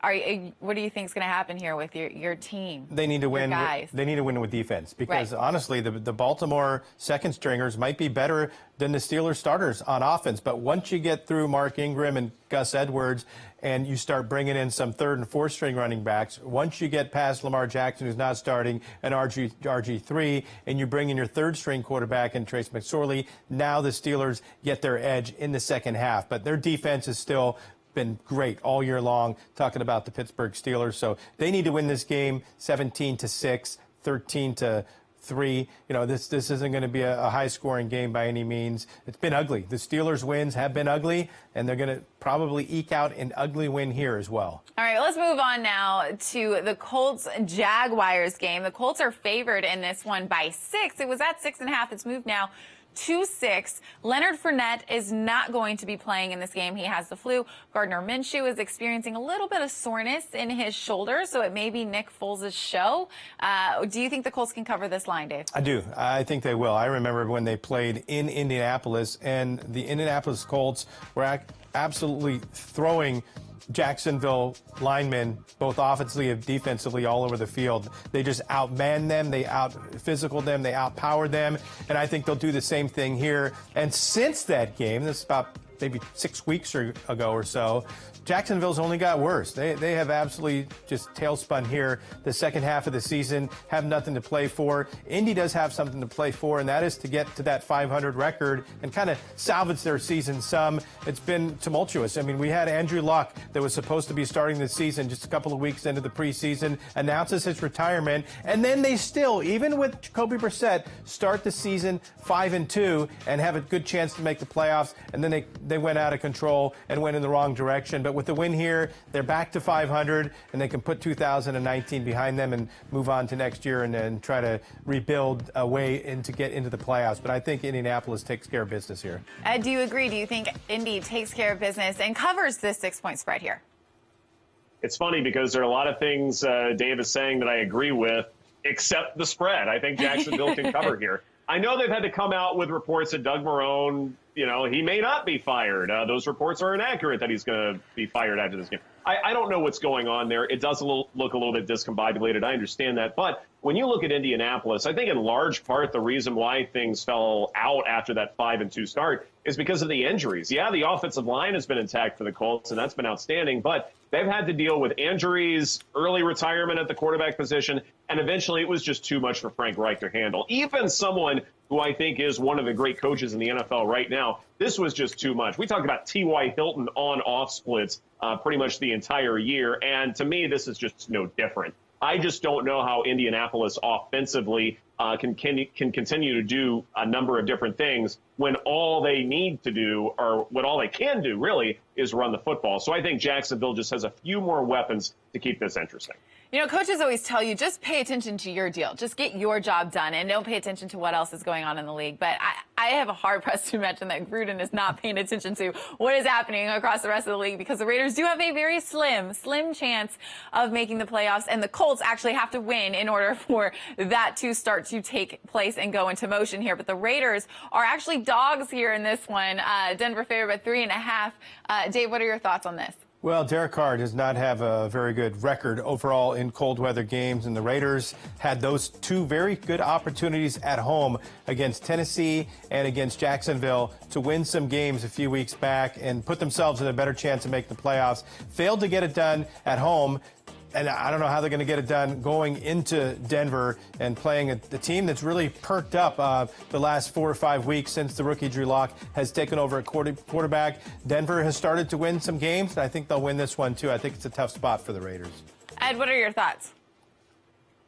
what do you think is going to happen here with your team? They need to win. They need to win with defense because honestly, the Baltimore second stringers might be better than the Steelers starters on offense. But once you get through Mark Ingram and Gus Edwards, and you start bringing in some third and fourth string running backs, once you get past Lamar Jackson, who's not starting, and RG3, and you bring in your third string quarterback and Trace McSorley, now the Steelers get their edge in the second half. But their defense has still been great all year long, talking about the Pittsburgh Steelers. So they need to win this game 17-6, 13-3. You know, this isn't going to be a high-scoring game by any means. It's been ugly. The Steelers' wins have been ugly, and they're going to probably eke out an ugly win here as well. All right, let's move on now to the Colts-Jaguars game. The Colts are favored in this one by 6. It was at 6.5. It's moved now to 6. Leonard Fournette is not going to be playing in this game. He has the flu. Gardner Minshew is experiencing a little bit of soreness in his shoulder, so it may be Nick Foles' show. Do you think the Colts can cover this line, Dave? I do. I think they will. I remember when they played in Indianapolis, and the Indianapolis Colts were absolutely throwing Jacksonville linemen, both offensively and defensively, all over the field. They just outmanned them, they out-physicaled them, they outpowered them, and I think they'll do the same thing here. And since that game, this is about maybe 6 weeks ago or so. Jacksonville's only got worse. They have absolutely just tailspun here the second half of the season, have nothing to play for. Indy does have something to play for, and that is to get to that 500 record and kind of salvage their season some. It's been tumultuous. I mean, we had Andrew Luck that was supposed to be starting this season just a couple of weeks into the preseason, announces his retirement, and then they still, even with Jacoby Brissett, start the season 5-2 and have a good chance to make the playoffs, and then they went out of control and went in the wrong direction. But with the win here, they're back to 500, and they can put 2019 behind them and move on to next year and then try to rebuild a way to get into the playoffs. But I think Indianapolis takes care of business here. Ed, do you agree? Do you think Indy takes care of business and covers this 6-point spread here? It's funny because there are a lot of things Dave is saying that I agree with, except the spread. I think Jacksonville can cover here. I know they've had to come out with reports that Doug Marrone, he may not be fired. Those reports are inaccurate that he's going to be fired after this game. I don't know what's going on there. It does look a little bit discombobulated. I understand that. But when you look at Indianapolis, I think in large part the reason why things fell out after that 5-2 start is because of the injuries. Yeah, the offensive line has been intact for the Colts, and that's been outstanding. But they've had to deal with injuries, early retirement at the quarterback position, and eventually it was just too much for Frank Reich to handle. Even someone who I think is one of the great coaches in the NFL right now, this was just too much. We talked about T.Y. Hilton on-off splits pretty much the entire year, and to me, this is just no different. I just don't know how Indianapolis offensively can continue to do a number of different things when all they need to do, or what all they can do really, is run the football. So I think Jacksonville just has a few more weapons to keep this interesting. Coaches always tell you, just pay attention to your deal. Just get your job done and don't pay attention to what else is going on in the league. But I have a hard press to imagine that Gruden is not paying attention to what is happening across the rest of the league, because the Raiders do have a very slim chance of making the playoffs. And the Colts actually have to win in order for that to start to take place and go into motion here. But the Raiders are actually dogs here in this one. Denver favored by 3.5. Dave, what are your thoughts on this? Well, Derek Carr does not have a very good record overall in cold weather games, and the Raiders had those two very good opportunities at home against Tennessee and against Jacksonville to win some games a few weeks back and put themselves in a better chance of making the playoffs. Failed to get it done at home. And I don't know how they're going to get it done going into Denver and playing the team that's really perked up the last 4 or 5 weeks since the rookie Drew Lock has taken over at quarterback. Denver has started to win some games, and I think they'll win this one, too. I think it's a tough spot for the Raiders. Ed, what are your thoughts?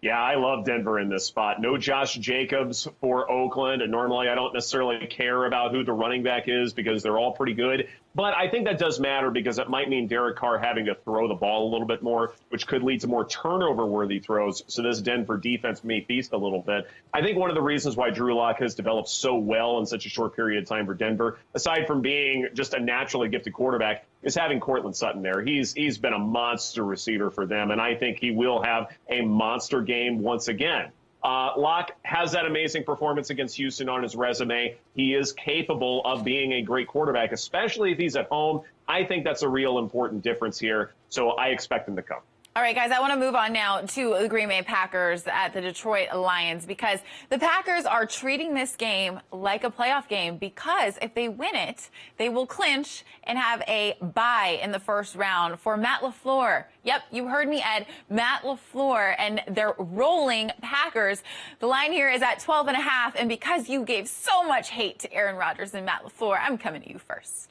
Yeah, I love Denver in this spot. No Josh Jacobs for Oakland, and normally I don't necessarily care about who the running back is because they're all pretty good. But I think that does matter because it might mean Derek Carr having to throw the ball a little bit more, which could lead to more turnover-worthy throws. So this Denver defense may feast a little bit. I think one of the reasons why Drew Lock has developed so well in such a short period of time for Denver, aside from being just a naturally gifted quarterback, is having Cortland Sutton there. He's been a monster receiver for them, and I think he will have a monster game once again. Locke has that amazing performance against Houston on his resume. He is capable of being a great quarterback, especially if he's at home. I think that's a real important difference here, so I expect him to come. All right, guys, I want to move on now to the Green Bay Packers at the Detroit Lions, because the Packers are treating this game like a playoff game, because if they win it, they will clinch and have a bye in the first round for Matt LaFleur. Yep, you heard me, Ed. Matt LaFleur and their rolling Packers. The line here is at 12.5, and because you gave so much hate to Aaron Rodgers and Matt LaFleur, I'm coming to you first.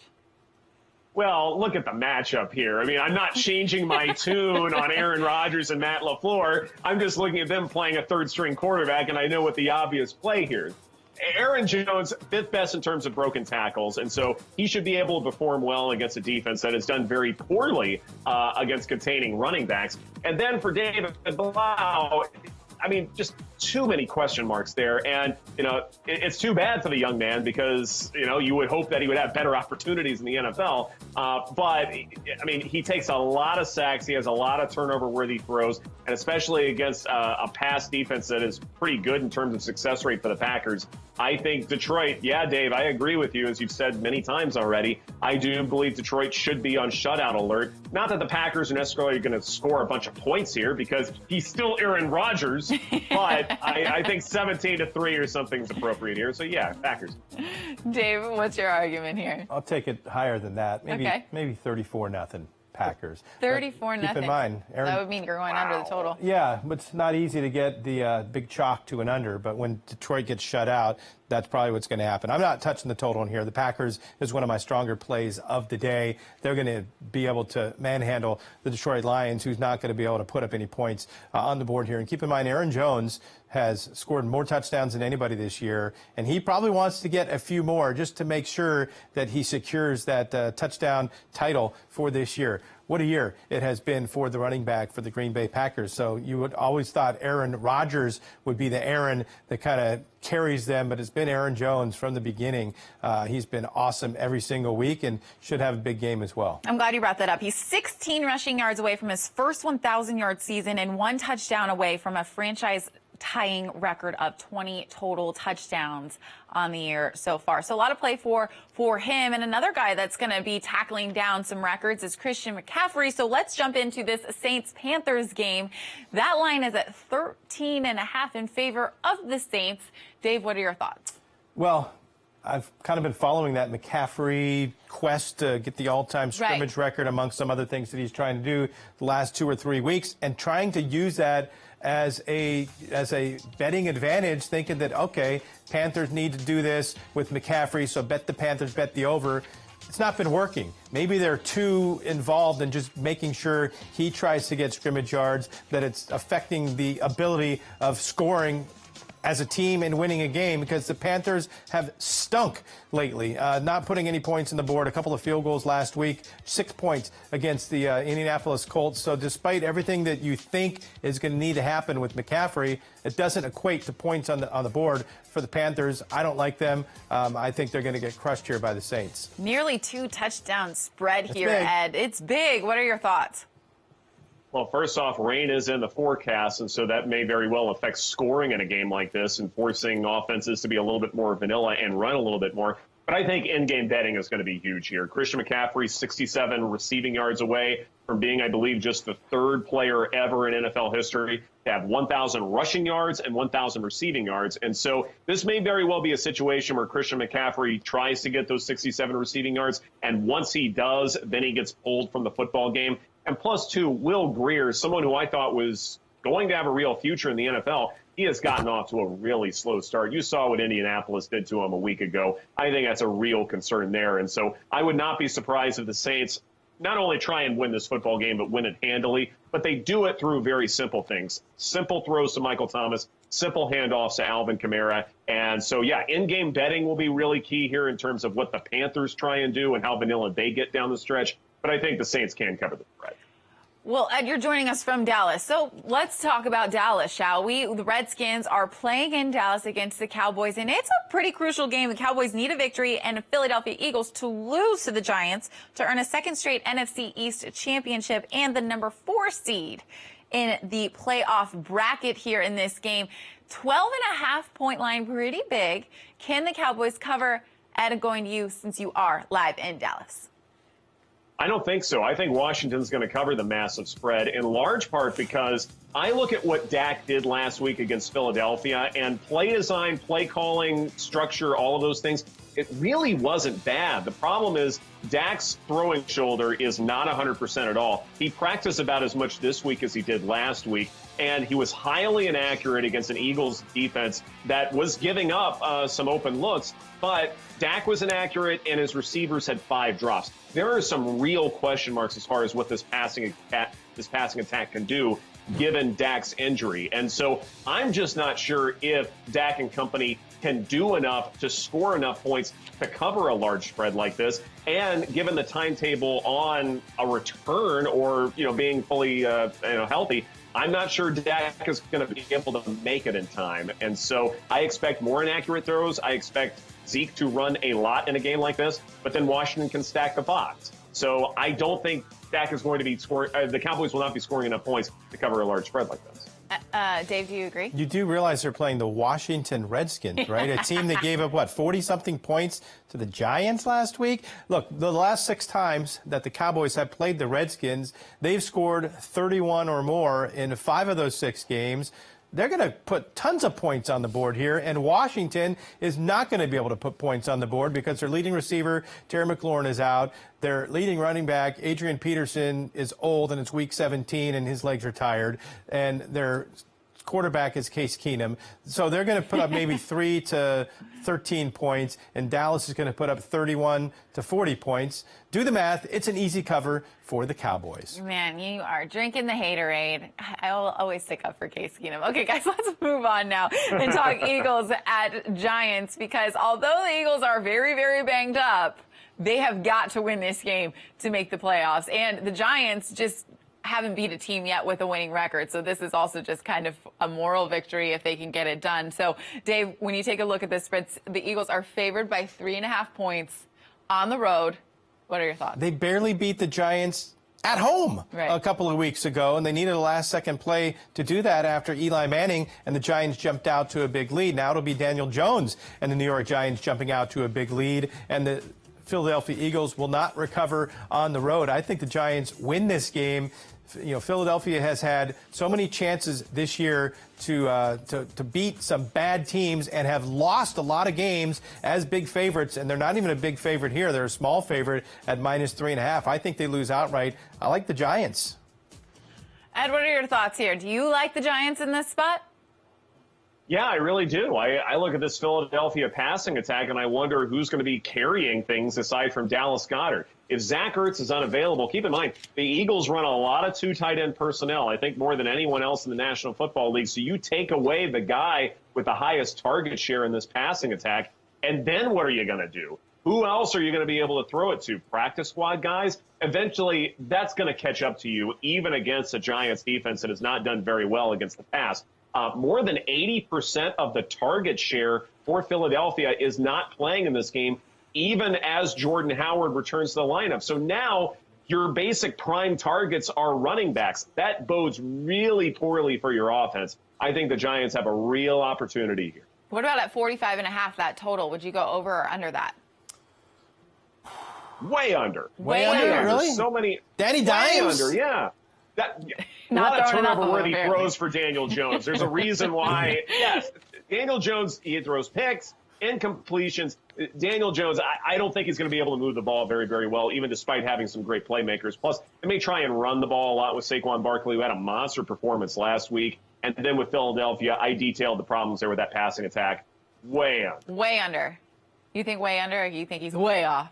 Well, look at the matchup here. I mean, I'm not changing my tune on Aaron Rodgers and Matt LaFleur. I'm just looking at them playing a third-string quarterback, and I know what the obvious play here is. Aaron Jones, fifth best in terms of broken tackles, and so he should be able to perform well against a defense that has done very poorly against containing running backs. And then for David Blau, I mean, just too many question marks there. And, it's too bad for the young man because, you would hope that he would have better opportunities in the NFL. But, I mean, he takes a lot of sacks. He has a lot of turnover-worthy throws, and especially against a pass defense that is pretty good in terms of success rate for the Packers. I think Detroit, yeah, Dave, I agree with you, as you've said many times already. I do believe Detroit should be on shutout alert. Not that the Packers are necessarily going to score a bunch of points here, because he's still Aaron Rodgers, but I think 17-3 or something is appropriate here. So, yeah, Packers. Dave, what's your argument here? I'll take it higher than that. Maybe 34-0. Packers. 34-0. Keep in mind, Aaron, that would mean you're going under the total. Yeah, but it's not easy to get the big chalk to an under. But when Detroit gets shut out, that's probably what's going to happen. I'm not touching the total in here. The Packers is one of my stronger plays of the day. They're going to be able to manhandle the Detroit Lions, who's not going to be able to put up any points on the board here. And keep in mind, Aaron Jones has scored more touchdowns than anybody this year, and he probably wants to get a few more just to make sure that he secures that touchdown title for this year. What a year it has been for the running back for the Green Bay Packers. So you would always thought Aaron Rodgers would be the Aaron that kind of carries them, but it's been Aaron Jones from the beginning. He's been awesome every single week and should have a big game as well. I'm glad you brought that up. He's 16 rushing yards away from his first 1,000-yard season and 1 touchdown away from a franchise-tying record of 20 total touchdowns on the year so far. So a lot of play for him. And another guy that's going to be tackling down some records is Christian McCaffrey. So let's jump into this Saints-Panthers game. That line is at 13.5 in favor of the Saints. Dave, what are your thoughts? Well, I've kind of been following that McCaffrey quest to get the all-time scrimmage record, amongst some other things that he's trying to do the last 2 or 3 weeks, and trying to use that as a betting advantage, thinking that, okay, Panthers need to do this with McCaffrey, so bet the Panthers, bet the over. It's not been working. Maybe they're too involved in just making sure he tries to get scrimmage yards, that it's affecting the ability of scoring as a team and winning a game, because the Panthers have stunk lately, not putting any points on the board. A couple of field goals last week, 6 points against the Indianapolis Colts. So despite everything that you think is going to need to happen with McCaffrey, it doesn't equate to points on the board for the Panthers. I don't like them. I think they're going to get crushed here by the Saints. Nearly 2 touchdown spread here, big. Ed. It's big. What are your thoughts? Well, first off, rain is in the forecast, and so that may very well affect scoring in a game like this and forcing offenses to be a little bit more vanilla and run a little bit more. But I think in-game betting is going to be huge here. Christian McCaffrey, 67 receiving yards away from being, I believe, just the 3rd player ever in NFL history to have 1,000 rushing yards and 1,000 receiving yards. And so this may very well be a situation where Christian McCaffrey tries to get those 67 receiving yards, and once he does, then he gets pulled from the football game. And plus, too, Will Greer, someone who I thought was going to have a real future in the NFL, he has gotten off to a really slow start. You saw what Indianapolis did to him a week ago. I think that's a real concern there. And so I would not be surprised if the Saints not only try and win this football game, but win it handily. But they do it through very simple things. Simple throws to Michael Thomas, simple handoffs to Alvin Kamara. And so, yeah, in-game betting will be really key here in terms of what the Panthers try and do and how vanilla they get down the stretch. But I think the Saints can cover the spread. Well, Ed, you're joining us from Dallas. So let's talk about Dallas, shall we? The Redskins are playing in Dallas against the Cowboys, and it's a pretty crucial game. The Cowboys need a victory and the Philadelphia Eagles to lose to the Giants to earn a 2nd straight NFC East championship and the number 4 seed in the playoff bracket here in this game. 12.5-point line, pretty big. Can the Cowboys cover? Ed, I'm going to you since you are live in Dallas. I don't think so. I think Washington's going to cover the massive spread, in large part because I look at what Dak did last week against Philadelphia, and play design, play calling, structure, all of those things, it really wasn't bad. The problem is Dak's throwing shoulder is not 100% at all. He practiced about as much this week as he did last week, and he was highly inaccurate against an Eagles defense that was giving up some open looks, but Dak was inaccurate, and his receivers had 5 drops. There are some real question marks as far as what this passing attack can do, given Dak's injury. And so I'm just not sure if Dak and company can do enough to score enough points to cover a large spread like this. And given the timetable on a return or, being fully healthy, I'm not sure Dak is going to be able to make it in time. And so I expect more inaccurate throws. I expect Zeke to run a lot in a game like this, but then Washington can stack the box. So I don't think Dak is going to be scoring. The Cowboys will not be scoring enough points to cover a large spread like this. Dave, do you agree? You do realize they're playing the Washington Redskins, right? A team that gave up, 40-something points to the Giants last week? Look, the last 6 times that the Cowboys have played the Redskins, they've scored 31 or more in 5 of those 6 games. They're going to put tons of points on the board here, and Washington is not going to be able to put points on the board because their leading receiver, Terry McLaurin, is out. Their leading running back, Adrian Peterson, is old, and it's week 17, and his legs are tired. And their quarterback is Case Keenum. So they're going to put up maybe 3 to 13 points, and Dallas is going to put up 31 to 40 points. Do the math. It's an easy cover for the Cowboys. Man, you are drinking the haterade. I'll always stick up for Case Keenum. Okay, guys, let's move on now and talk Eagles at Giants, because although the Eagles are very, very banged up, they have got to win this game to make the playoffs. And the Giants just haven't beat a team yet with a winning record. So this is also just kind of a moral victory if they can get it done. So, Dave, when you take a look at this spread, the Eagles are favored by 3.5 points on the road. What are your thoughts? They barely beat the Giants at home a couple of weeks ago, and they needed a last-second play to do that after Eli Manning and the Giants jumped out to a big lead. Now it'll be Daniel Jones and the New York Giants jumping out to a big lead, and the Philadelphia Eagles will not recover on the road. I think the Giants win this game. You know, Philadelphia has had so many chances this year to beat some bad teams and have lost a lot of games as big favorites, and they're not even a big favorite here. They're a small favorite at -3.5. I think they lose outright. I like the Giants. Ed, what are your thoughts here? Do you like the Giants in this spot? Yeah, I really do. I look at this Philadelphia passing attack, and I wonder who's going to be carrying things aside from Dallas Goedert. If Zach Ertz is unavailable, keep in mind, the Eagles run a lot of 2 tight end personnel, I think more than anyone else in the National Football League. So you take away the guy with the highest target share in this passing attack, and then what are you going to do? Who else are you going to be able to throw it to? Practice squad guys? Eventually, that's going to catch up to you, even against a Giants defense that has not done very well against the pass. More than 80% of the target share for Philadelphia is not playing in this game, even as Jordan Howard returns to the lineup. So now your basic prime targets are running backs. That bodes really poorly for your offense. I think the Giants have a real opportunity here. What about at 45.5, that total? Would you go over or under that? Way under. Way under? Really? So many. Danny Way Dimes? under, yeah. A Not lot of throwing enough of turnover-worthy them, throws for Daniel Jones. There's a reason why. Yes, Daniel Jones, he throws picks, incompletions. Daniel Jones, I don't think he's going to be able to move the ball very, very well, even despite having some great playmakers. Plus, they may try and run the ball a lot with Saquon Barkley, who had a monster performance last week. And then with Philadelphia, I detailed the problems there with that passing attack. Way under. Way under. You think way under, or you think he's way off?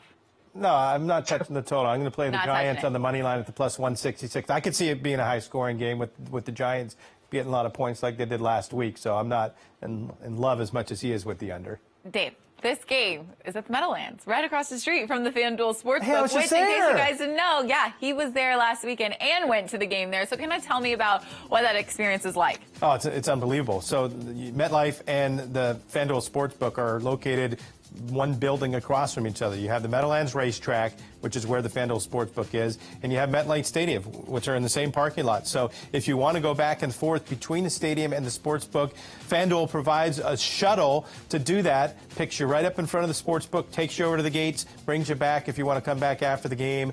No, I'm not touching the total. I'm going to play the Not Giants touching it. on the money line at the +166. I could see it being a high-scoring game with the Giants getting a lot of points like they did last week. So I'm not in love as much as he is with the under. Dave, this game is at the Meadowlands, right across the street from the FanDuel Sportsbook. Hey, I was just in case there. you guys didn't know, yeah, he was there last weekend and went to the game there. So can you tell me about what that experience is like? Oh, it's unbelievable. So MetLife and the FanDuel Sportsbook are located one building across from each other. You have the Meadowlands Racetrack, which is where the FanDuel Sportsbook is, and you have MetLife Stadium, which are in the same parking lot. So if you want to go back and forth between the stadium and the Sportsbook, FanDuel provides a shuttle to do that, picks you right up in front of the Sportsbook, takes you over to the gates, brings you back if you want to come back after the game.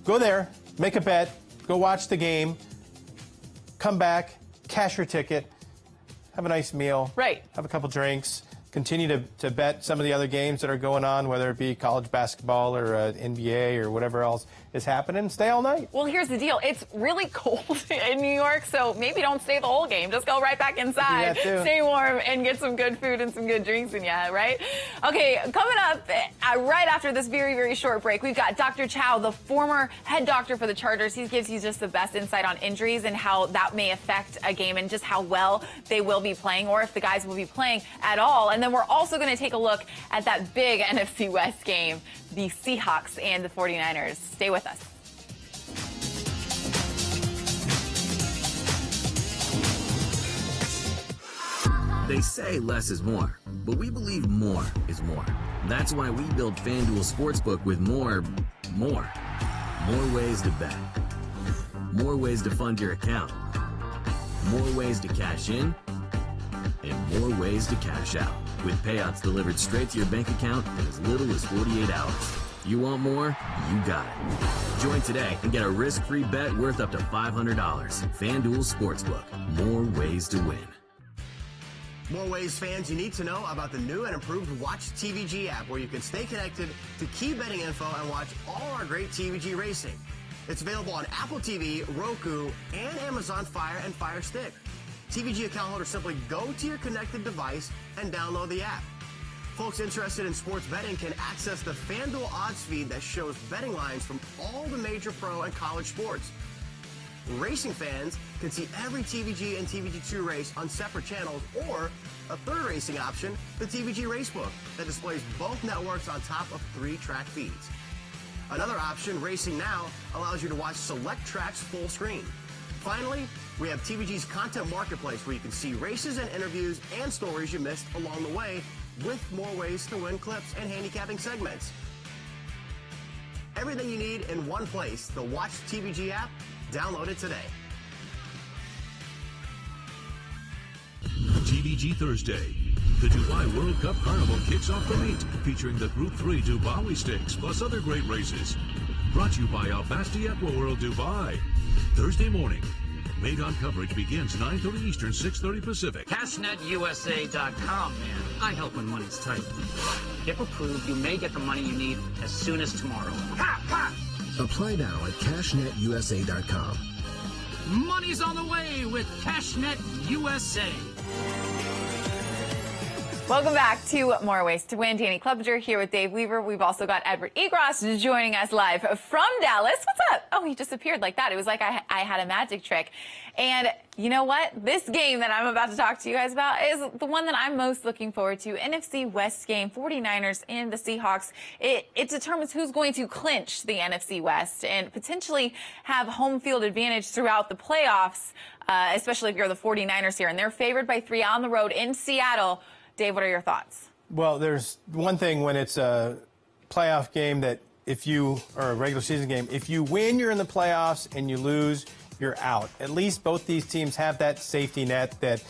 Go there, make a bet, go watch the game, come back, cash your ticket, have a nice meal, Right. have a couple drinks, continue to bet some of the other games that are going on, whether it be college basketball or NBA or whatever else is happening. Stay all night. Well, here's the deal. It's really cold in New York, so maybe don't stay the whole game. Just go right back inside, Do that too. stay warm, and get some good food and some good drinks in you, right? Okay, coming up right after this very, very short break, we've got Dr. Chow, the former head doctor for the Chargers. He gives you just the best insight on injuries and how that may affect a game and just how well they will be playing, or if the guys will be playing at all. And then we're also going to take a look at that big NFC West game, the Seahawks and the 49ers. Stay with us. They say less is more, but we believe more is more. That's why we built FanDuel Sportsbook with more. More ways to bet. More ways to fund your account. more ways to cash in, and more ways to cash out, with payouts delivered straight to your bank account in as little as 48 hours. You want more? You got it. Join today and get a risk-free bet worth up to $500. FanDuel Sportsbook. More ways to win. More ways fans you need to know about the new and improved Watch TVG app, where you can stay connected to key betting info and watch all our great TVG racing. It's available on Apple TV, Roku, and Amazon Fire and Fire Stick. TVG account holders simply go to your connected device and download the app. Folks interested in sports betting can access the FanDuel odds feed that shows betting lines from all the major pro and college sports. Racing fans can see every TVG and TVG2 race on separate channels, or a third racing option, the TVG Racebook, that displays both networks on top of 3 track feeds. Another option, Racing Now, allows you to watch select tracks full screen. Finally, we have TVG's Content Marketplace, where you can see races and interviews and stories you missed along the way, with more ways to win clips and handicapping segments. Everything you need in one place, the Watch TVG app. Download it today. TVG Thursday. The Dubai World Cup Carnival kicks off the meet, featuring the Group 3 Dubai Stakes, plus other great races. Brought to you by Al Basti Aquaworld Dubai. Thursday morning. Made-on coverage begins 9:30 Eastern, 6:30 Pacific. CashNetUSA.com, man. I help when money's tight. If approved, you may get the money you need as soon as tomorrow. Ha! Ha! Apply now at CashNetUSA.com. Money's on the way with CashNet USA. Welcome back to More Ways to Win. Danny Klebinger here with Dave Weaver. We've also got Edward Egros joining us live from Dallas. What's up? Oh, he just appeared like that. It was like I had a magic trick. And you know what? This game that I'm about to talk to you guys about is the one that I'm most looking forward to. NFC West game, 49ers and the Seahawks. It determines who's going to clinch the NFC West and potentially have home field advantage throughout the playoffs, especially if you're the 49ers here. And they're favored by 3 on the road in Seattle. Dave, what are your thoughts? Well, there's one thing when it's a playoff game that or a regular season game, if you win, you're in the playoffs, and you lose, you're out. At least both these teams have that safety net that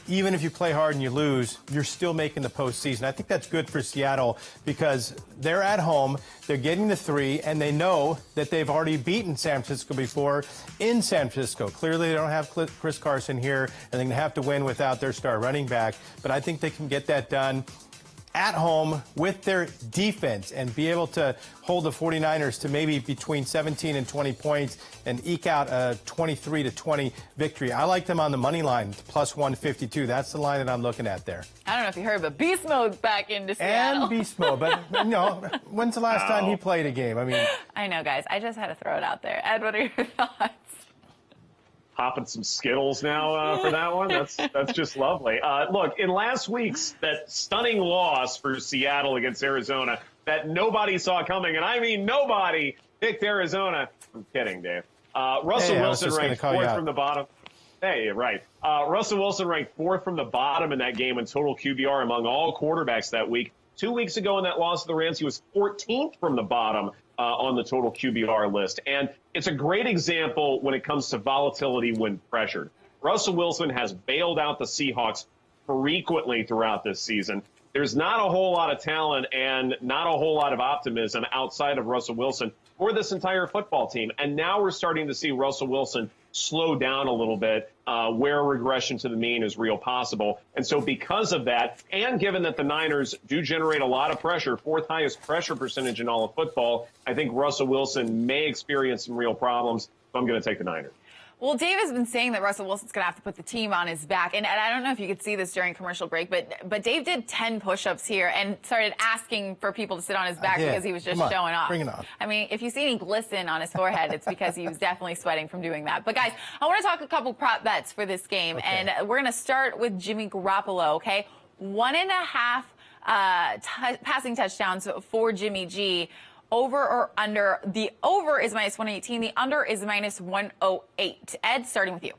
even if you play hard and you lose, you're still making the postseason. I think that's good for Seattle because they're at home, they're getting the 3, and they know that they've already beaten San Francisco before in San Francisco. Clearly, they don't have Chris Carson here, and they're going to have to win without their star running back. But I think they can get that done at home with their defense and be able to hold the 49ers to maybe between 17 and 20 points and eke out a 23-20 victory. I like them on the money line, plus 152. That's the line that I'm looking at there. I don't know if you heard, but Beast Mode's back into Seattle. And Beast Mode, but when's the last time he played a game? I know, guys. I just had to throw it out there. Ed, what are your thoughts? Popping some Skittles now for that one. That's just lovely. Look, in last week's that stunning loss for Seattle against Arizona that nobody saw coming, and I mean nobody picked Arizona. I'm kidding, Dave. Russell Wilson ranked 4th from the bottom. Hey, right. Russell Wilson ranked 4th from the bottom in that game in total QBR among all quarterbacks that week. 2 weeks ago in that loss to the Rams, he was 14th from the bottom on the total QBR list. And it's a great example when it comes to volatility when pressured. Russell Wilson has bailed out the Seahawks frequently throughout this season. There's not a whole lot of talent and not a whole lot of optimism outside of Russell Wilson for this entire football team. And now we're starting to see Russell Wilson slow down a little bit, where regression to the mean is real possible. And so because of that, and given that the Niners do generate a lot of pressure, 4th highest pressure percentage in all of football, I think Russell Wilson may experience some real problems. So I'm going to take the Niners. Well, Dave has been saying that Russell Wilson's going to have to put the team on his back. And I don't know if you could see this during commercial break, but Dave did 10 push-ups here and started asking for people to sit on his back because he was just showing off. Bring it on. I mean, if you see any glisten on his forehead, it's because he was definitely sweating from doing that. But, guys, I want to talk a couple prop bets for this game. Okay. And we're going to start with Jimmy Garoppolo, okay? 1.5 passing touchdowns for Jimmy G. Over or under? The over is minus 118. The under is minus 108. Ed, starting with you.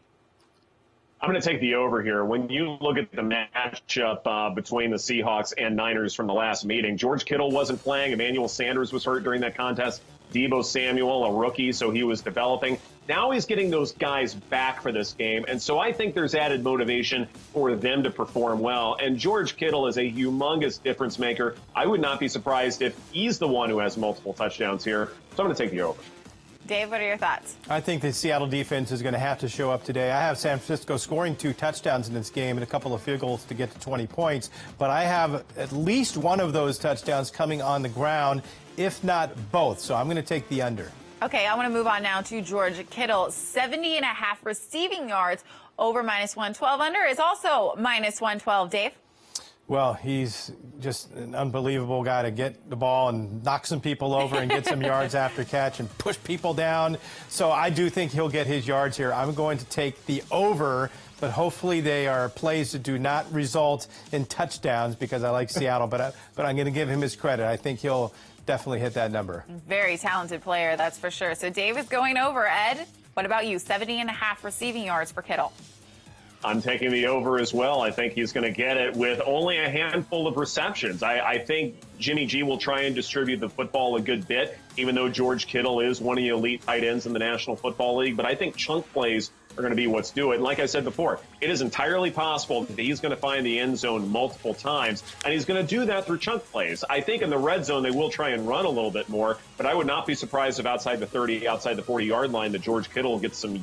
I'm going to take the over here. When you look at the matchup between the Seahawks and Niners from the last meeting, George Kittle wasn't playing. Emmanuel Sanders was hurt during that contest. Deebo Samuel, a rookie, so he was developing. Now he's getting those guys back for this game, and so I think there's added motivation for them to perform well. And George Kittle is a humongous difference maker. I would not be surprised if he's the one who has multiple touchdowns here. So I'm going to take the over. Dave, what are your thoughts? I think the Seattle defense is going to have to show up today. I have San Francisco scoring 2 touchdowns in this game and a couple of field goals to get to 20 points. But I have at least one of those touchdowns coming on the ground, if not both. So I'm going to take the under. Okay, I want to move on now to George Kittle. 70.5 receiving yards, over -112. Under is also -112. Dave? Well, he's just an unbelievable guy to get the ball and knock some people over and get some yards after catch and push people down. So I do think he'll get his yards here. I'm going to take the over, but hopefully they are plays that do not result in touchdowns because I like Seattle. But I'm going to give him his credit. I think he'll definitely hit that number. Very talented player, that's for sure. So Dave is going over. Ed, what about you? 70.5 receiving yards for Kittle. I'm taking the over as well. I think he's going to get it with only a handful of receptions. I think Jimmy G will try and distribute the football a good bit, even though George Kittle is one of the elite tight ends in the National Football League. But I think chunk plays are going to be what's do it. And like I said before, it is entirely possible that he's going to find the end zone multiple times, and he's going to do that through chunk plays. I think in the red zone, they will try and run a little bit more, but I would not be surprised if outside the 30, outside the 40-yard line, that George Kittle gets some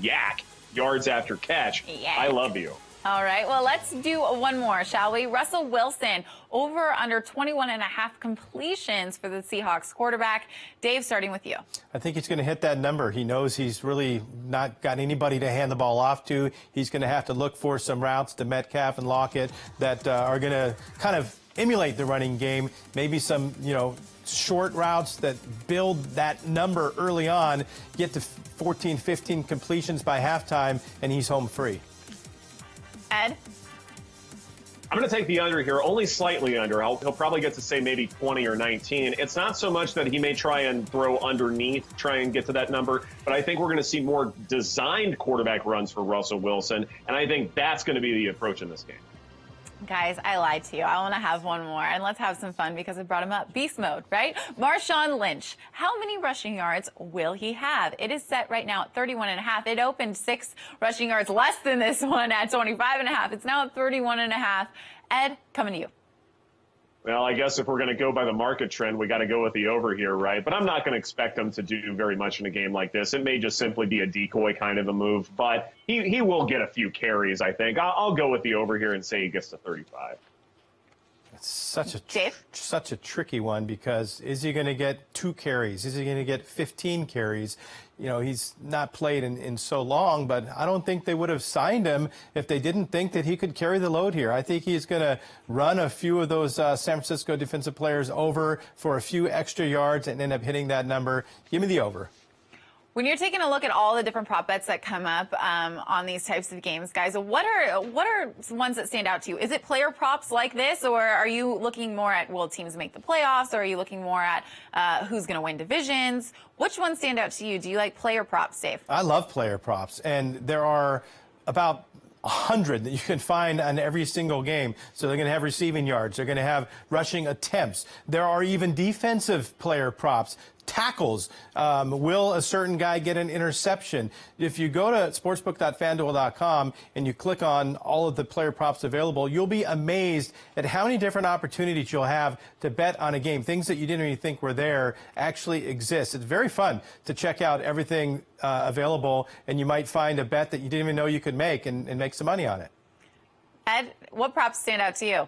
yards after catch. Yak. I love you. All right, well, let's do one more, shall we? Russell Wilson, over under 21.5 completions for the Seahawks quarterback. Dave, starting with you. I think he's going to hit that number. He knows he's really not got anybody to hand the ball off to. He's going to have to look for some routes to Metcalf and Lockett that are going to kind of emulate the running game. Maybe some, short routes that build that number early on, get to 14, 15 completions by halftime, and he's home free. Ed? I'm going to take the under here, only slightly under. He'll probably get to say maybe 20 or 19. It's not so much that he may try and throw underneath, try and get to that number, but I think we're going to see more designed quarterback runs for Russell Wilson, and I think that's going to be the approach in this game. Guys, I lied to you. I want to have one more, and let's have some fun because I brought him up. Beast mode, right? Marshawn Lynch. How many rushing yards will he have? It is set right now at 31.5. It opened 6 rushing yards less than this one at 25.5. It's now at 31.5. Ed, coming to you. Well, I guess if we're going to go by the market trend, we got to go with the over here, right? But I'm not going to expect him to do very much in a game like this. It may just simply be a decoy kind of a move, but he will get a few carries, I think. I'll go with the over here and say he gets to 35. It's such a tricky one because is he going to get 2 carries? Is he going to get 15 carries? He's not played in so long, but I don't think they would have signed him if they didn't think that he could carry the load here. I think he's going to run a few of those San Francisco defensive players over for a few extra yards and end up hitting that number. Give me the over. When you're taking a look at all the different prop bets that come up on these types of games, guys, what are ones that stand out to you? Is it player props like this, or are you looking more at, will teams make the playoffs, or are you looking more at who's going to win divisions? Which ones stand out to you? Do you like player props, Dave? I love player props, and there are about 100 that you can find on every single game. So they're going to have receiving yards. They're going to have rushing attempts. There are even defensive player props. Tackles. Will a certain guy get an interception? If you go to sportsbook.fanduel.com and you click on all of the player props available, you'll be amazed at how many different opportunities you'll have to bet on a game. Things that you didn't even think were there actually exist. It's very fun to check out everything available, and you might find a bet that you didn't even know you could make and make some money on it. Ed, what props stand out to you?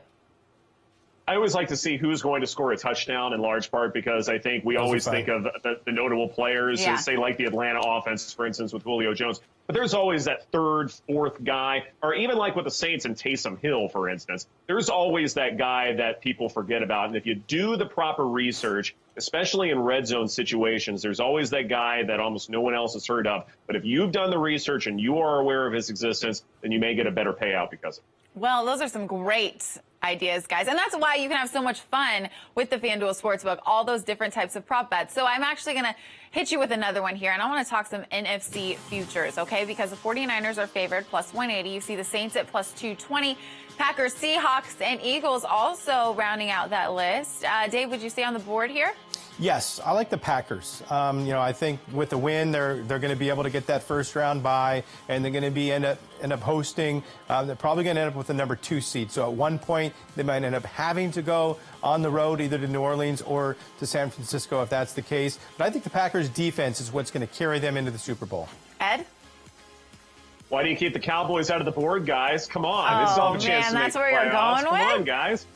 I always like to see who's going to score a touchdown in large part because I think we always think of the notable players, say like the Atlanta offense, for instance, with Julio Jones. But there's always that third, fourth guy, or even like with the Saints and Taysom Hill, for instance. There's always that guy that people forget about. And if you do the proper research, especially in red zone situations, there's always that guy that almost no one else has heard of. But if you've done the research and you are aware of his existence, then you may get a better payout because of it. Well, those are some great ideas, guys. And that's why you can have so much fun with the FanDuel Sportsbook, all those different types of prop bets. So I'm actually going to hit you with another one here, and I want to talk some NFC futures, okay? Because the 49ers are favored, plus 180. You see the Saints at plus 220. Packers, Seahawks, and Eagles also rounding out that list. Dave, would you stay on the board here? Yes, I like the Packers. I think with the win, they're going to be able to get that first round bye, and they're going to be end up hosting. They're probably going to end up with the number 2 seed. So at one point, they might end up having to go on the road either to New Orleans or to San Francisco if that's the case. But I think the Packers' defense is what's going to carry them into the Super Bowl. Ed? Why do you keep the Cowboys out of the board, guys? Come on, this is all a chance to make that's where you're playoffs. going with? Come on, guys.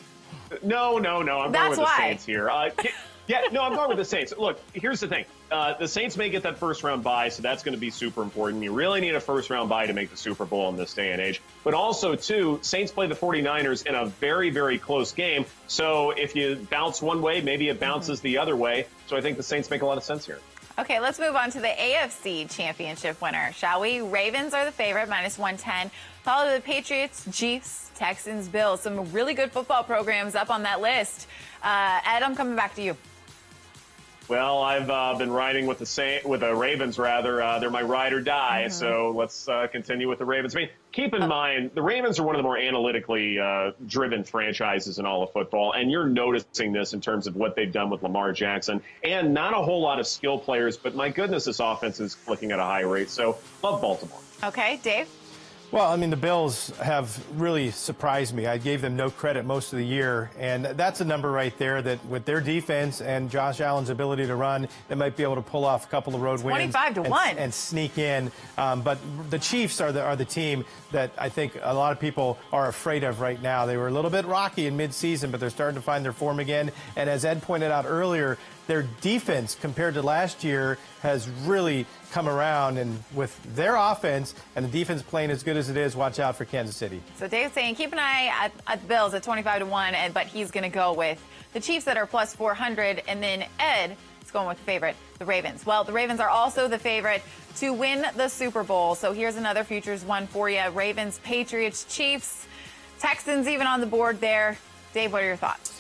No. I'm going with the Saints here. I'm going with the Saints. Look, here's the thing. The Saints may get that first-round bye, so that's going to be super important. You really need a first-round bye to make the Super Bowl in this day and age. But also, too, Saints play the 49ers in a very, very close game. So if you bounce one way, maybe it bounces the other way. So I think the Saints make a lot of sense here. Okay, let's move on to the AFC Championship winner, shall we? Ravens are the favorite, -110. Followed by the Patriots, Chiefs, Texans, Bills. Some really good football programs up on that list. Ed, I'm coming back to you. Well, I've been riding with the Ravens, rather. They're my ride or die, so let's continue with the Ravens. I mean, keep in mind, the Ravens are one of the more analytically driven franchises in all of football, and you're noticing this in terms of what they've done with Lamar Jackson. And not a whole lot of skill players, but my goodness, this offense is clicking at a high rate. So, love Baltimore. Okay, Dave? Well, I mean, the Bills have really surprised me. I gave them no credit most of the year, and that's a number right there that with their defense and Josh Allen's ability to run, they might be able to pull off a couple of road wins 25-1 and sneak in. But the Chiefs are the team that I think a lot of people are afraid of right now. They were a little bit rocky in midseason, but they're starting to find their form again. And as Ed pointed out earlier, their defense compared to last year has really come around, and with their offense and the defense playing as good as it is, watch out for Kansas City. So Dave's saying keep an eye at the Bills at 25-1, but he's going to go with the Chiefs that are plus 400, and then Ed is going with the favorite, the Ravens. Well, the Ravens are also the favorite to win the Super Bowl. So here's another futures one for you. Ravens, Patriots, Chiefs, Texans even on the board there. Dave, what are your thoughts?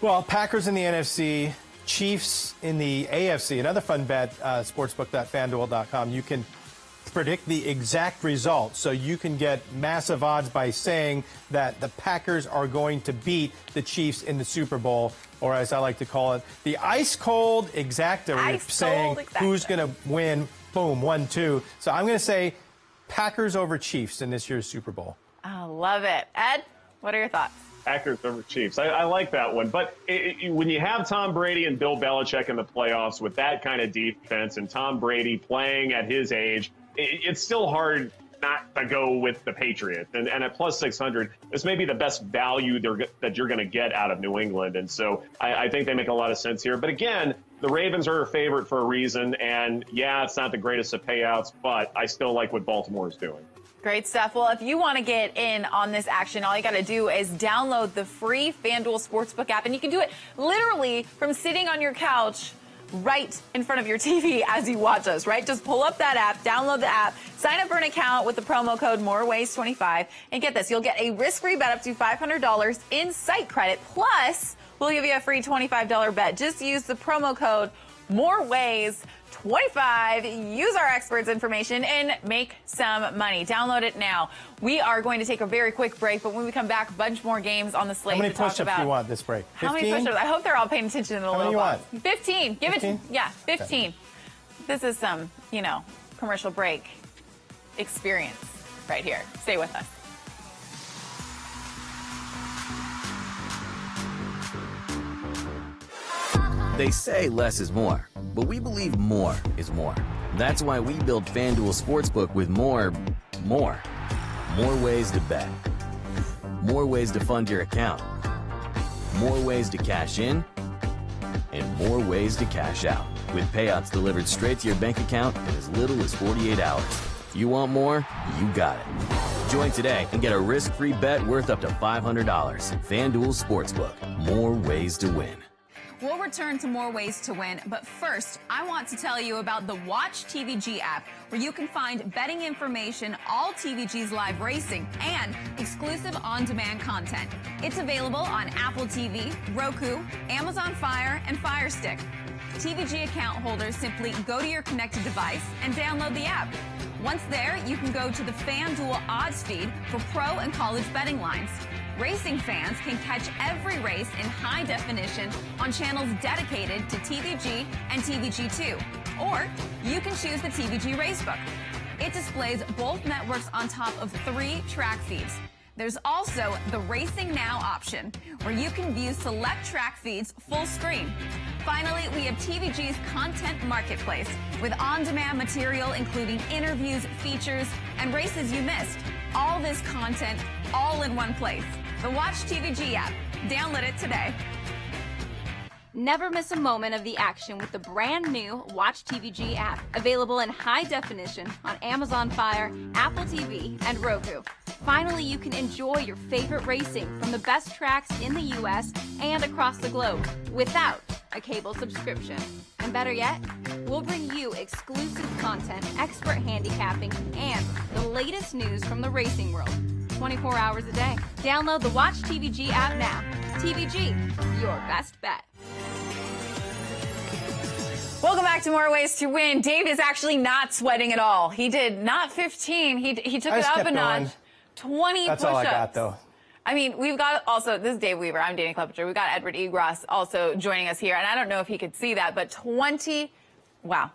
Well, Packers in the NFC, Chiefs in the AFC. Another fun bet, sportsbook.fanduel.com. You can predict the exact result, so you can get massive odds by saying that the Packers are going to beat the Chiefs in the Super Bowl, or as I like to call it, the ice-cold exacta. We're saying who's going to win, boom, 1-2. So I'm going to say Packers over Chiefs in this year's Super Bowl. I love it. Ed, what are your thoughts? Packers over Chiefs. I like that one. But when you have Tom Brady and Bill Belichick in the playoffs with that kind of defense and Tom Brady playing at his age, it's still hard not to go with the Patriots. And at plus 600, this may be the best value that you're going to get out of New England. And so I think they make a lot of sense here. But again, the Ravens are a favorite for a reason. And yeah, it's not the greatest of payouts, but I still like what Baltimore is doing. Great stuff. Well, if you want to get in on this action, all you got to do is download the free FanDuel Sportsbook app. And you can do it literally from sitting on your couch right in front of your TV as you watch us, right? Just pull up that app, download the app, sign up for an account with the promo code MOREWAYS25. And get this, you'll get a risk-free bet up to $500 in site credit. Plus, we'll give you a free $25 bet. Just use the promo code MOREWAYS25. Use our experts' information and make some money. Download it now. We are going to take a very quick break, but when we come back, a bunch more games on the slate to talk about. How many push-ups do you want this break? 15? How many push-ups? I hope they're all paying attention in the little box. 15. Give 15? It. Yeah, 15. Okay. This is some, commercial break experience right here. Stay with us. They say less is more, but we believe more is more. That's why we built FanDuel Sportsbook with more ways to bet, more ways to fund your account, more ways to cash in, and more ways to cash out, with payouts delivered straight to your bank account in as little as 48 hours. You want more? You got it. Join today and get a risk-free bet worth up to $500. FanDuel Sportsbook, more ways to win. We'll return to more ways to win, but first, I want to tell you about the Watch TVG app, where you can find betting information, all TVG's live racing, and exclusive on-demand content. It's available on Apple TV, Roku, Amazon Fire, and Fire Stick. TVG account holders simply go to your connected device and download the app. Once there, you can go to the FanDuel odds feed for pro and college betting lines. Racing fans can catch every race in high definition on channels dedicated to TVG and TVG2. Or you can choose the TVG Racebook. It displays both networks on top of 3 track feeds. There's also the Racing Now option, where you can view select track feeds full screen. Finally, we have TVG's Content Marketplace, with on-demand material including interviews, features, and races you missed. All this content, all in one place. The Watch TVG app. Download it today. Never miss a moment of the action with the brand new Watch TVG app, available in high definition on Amazon Fire, Apple TV, and Roku. Finally, you can enjoy your favorite racing from the best tracks in the U.S. and across the globe without a cable subscription. And better yet, we'll bring you exclusive content, expert handicapping, and the latest news from the racing world 24 hours a day. Download the Watch TVG app now. TVG, your best bet. Welcome back to More Ways to Win. Dave is actually not sweating at all. He did not 15. He took it up a notch. 20 That's push-ups. all I got, though. I mean, we've got also, this is Dave Weaver. I'm Danny Klobuchar. We've got Edward Egros also joining us here. And I don't know if he could see that, but 20, wow.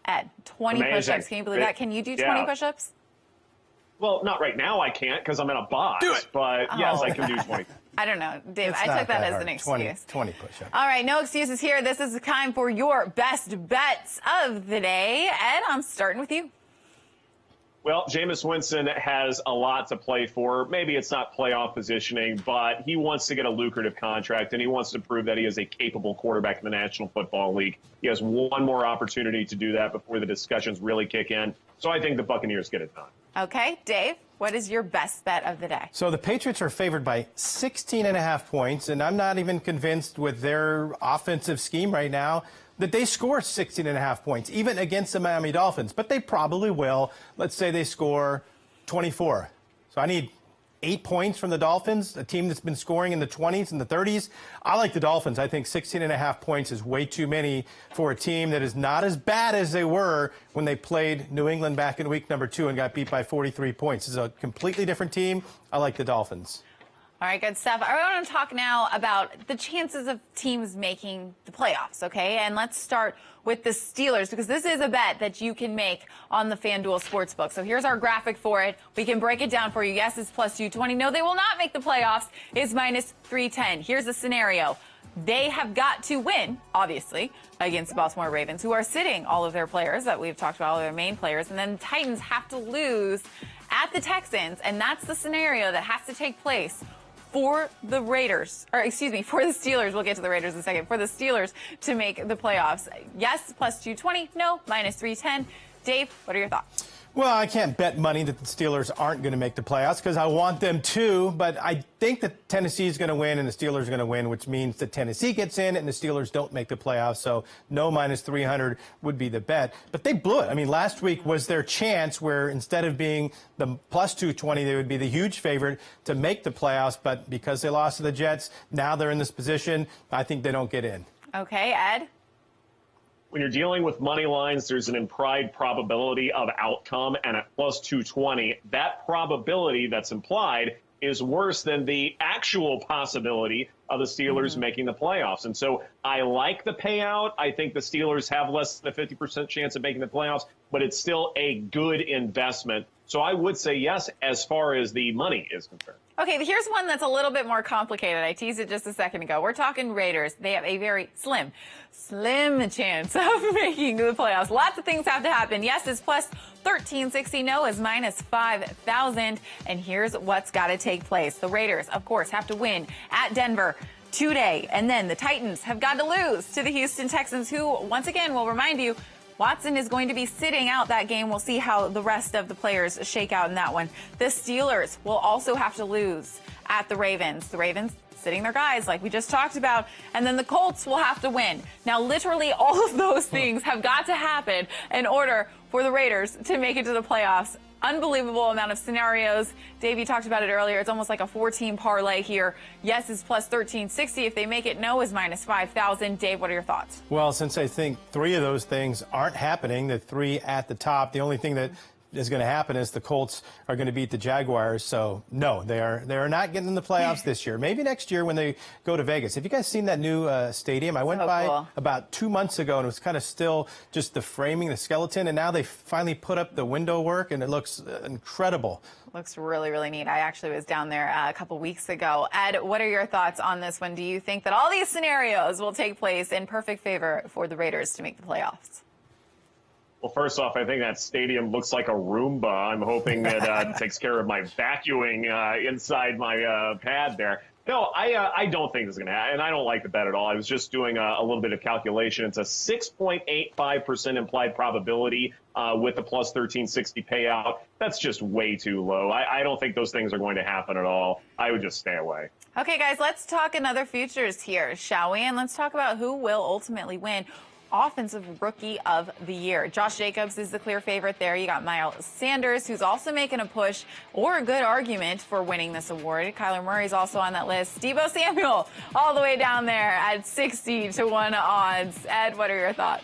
Ed, 20 push-ups. Can you believe that? Can you do 20 push-ups? Well, not right now I can't because I'm in a box. Do it. But yes, I can do 20. I don't know, Dave. I took that as an excuse. 20 push-ups. All right, no excuses here. This is the time for your best bets of the day. Ed, I'm starting with you. Well, Jameis Winston has a lot to play for. Maybe it's not playoff positioning, but he wants to get a lucrative contract, and he wants to prove that he is a capable quarterback in the National Football League. He has one more opportunity to do that before the discussions really kick in. So I think the Buccaneers get it done. Okay, Dave, what is your best bet of the day? So the Patriots are favored by 16.5 points, and I'm not even convinced with their offensive scheme right now that they score 16.5 points, even against the Miami Dolphins. But they probably will. Let's say they score 24. So I need 8 points from the Dolphins, a team that's been scoring in the 20s and the 30s. I like the Dolphins. I think 16.5 points is way too many for a team that is not as bad as they were when they played New England back in week number 2 and got beat by 43 points. It's a completely different team. I like the Dolphins. All right, good stuff. I want to talk now about the chances of teams making the playoffs, okay? And let's start with the Steelers, because this is a bet that you can make on the FanDuel Sportsbook. So here's our graphic for it. We can break it down for you. Yes, it's plus 220. No, they will not make the playoffs. It's minus 310. Here's the scenario. They have got to win, obviously, against the Baltimore Ravens, who are sitting all of their players that we've talked about, all of their main players. And then the Titans have to lose at the Texans, and that's the scenario that has to take place for the Raiders, or excuse me, for the Steelers. We'll get to the Raiders in a second. For the Steelers to make the playoffs. Yes, plus 220. No, minus 310. Dave, what are your thoughts? Well, I can't bet money that the Steelers aren't going to make the playoffs because I want them to, but I think that Tennessee is going to win and the Steelers are going to win, which means that Tennessee gets in and the Steelers don't make the playoffs, so no minus 300 would be the bet. But they blew it. I mean, last week was their chance where instead of being the plus 220, they would be the huge favorite to make the playoffs, but because they lost to the Jets, now they're in this position. I think they don't get in. Okay, Ed? When you're dealing with money lines, there's an implied probability of outcome, and at plus 220, that probability that's implied is worse than the actual possibility of the Steelers making the playoffs. And so I like the payout. I think the Steelers have less than a 50% chance of making the playoffs, but it's still a good investment. So I would say yes as far as the money is concerned. Okay, here's one that's a little bit more complicated. I teased it just a second ago. We're talking Raiders. They have a very slim chance of making the playoffs. Lots of things have to happen. Yes, it's plus 1360. No is minus 5,000. And here's what's got to take place. The Raiders, of course, have to win at Denver today. And then the Titans have got to lose to the Houston Texans, who, once again, will remind you, Watson is going to be sitting out that game. We'll see how the rest of the players shake out in that one. The Steelers will also have to lose at the Ravens. The Ravens sitting their guys like we just talked about. And then the Colts will have to win. Now, literally all of those things have got to happen in order for the Raiders to make it to the playoffs. Unbelievable amount of scenarios. Dave, you talked about it earlier. It's almost like a 4-team parlay here. Yes is plus 1360. If they make it, no is minus 5,000. Dave, what are your thoughts? Well, since I think 3 of those things aren't happening, the 3 at the top, the only thing that is going to happen is the Colts are going to beat the Jaguars. So, no, they are not getting in the playoffs this year. Maybe next year when they go to Vegas. Have you guys seen that new stadium? I went by about 2 months ago, and it was kind of still just the framing, the skeleton, and now they finally put up the window work, and it looks incredible. Looks really, really neat. I actually was down there a couple weeks ago. Ed, what are your thoughts on this one? Do you think that all these scenarios will take place in perfect favor for the Raiders to make the playoffs? Well, first off, I think that stadium looks like a Roomba. I'm hoping that it takes care of my vacuuming inside my pad there. No, I don't think this is going to happen, and I don't like the bet at all. I was just doing a little bit of calculation. It's a 6.85% implied probability with the plus 1360 payout. That's just way too low. I don't think those things are going to happen at all. I would just stay away. Okay, guys, let's talk another futures here, shall we? And let's talk about who will ultimately win Offensive Rookie of the Year. Josh Jacobs is the clear favorite there. You got Miles Sanders, who's also making a push or a good argument for winning this award. Kyler Murray's also on that list. Deebo Samuel all the way down there at 60-1 odds. Ed, what are your thoughts?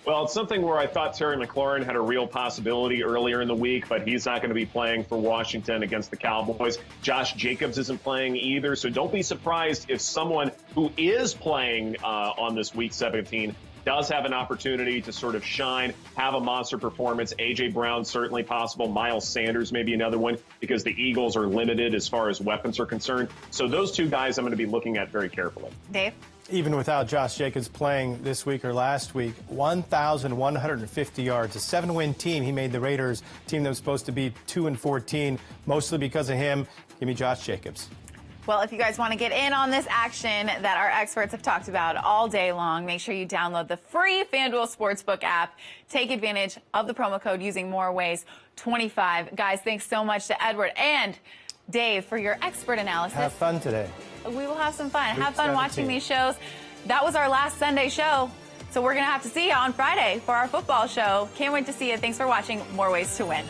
Well, it's something where I thought Terry McLaurin had a real possibility earlier in the week, but he's not going to be playing for Washington against the Cowboys. Josh Jacobs isn't playing either, so don't be surprised if someone who is playing on this Week 17 does have an opportunity to sort of shine, have a monster performance. A.J. Brown, certainly possible. Miles Sanders, maybe another one, because the Eagles are limited as far as weapons are concerned. So those two guys I'm going to be looking at very carefully. Dave? Even without Josh Jacobs playing this week or last week, 1,150 yards, a 7-win team. He made the Raiders team that was supposed to be 2-14, mostly because of him. Give me Josh Jacobs. Well, if you guys want to get in on this action that our experts have talked about all day long, make sure you download the free FanDuel Sportsbook app. Take advantage of the promo code using MoreWays25. Guys, thanks so much to Edward and Dave for your expert analysis. Have fun today. We will have some fun. Have fun watching these shows. That was our last Sunday show, so we're going to have to see you on Friday for our football show. Can't wait to see you. Thanks for watching More Ways to Win.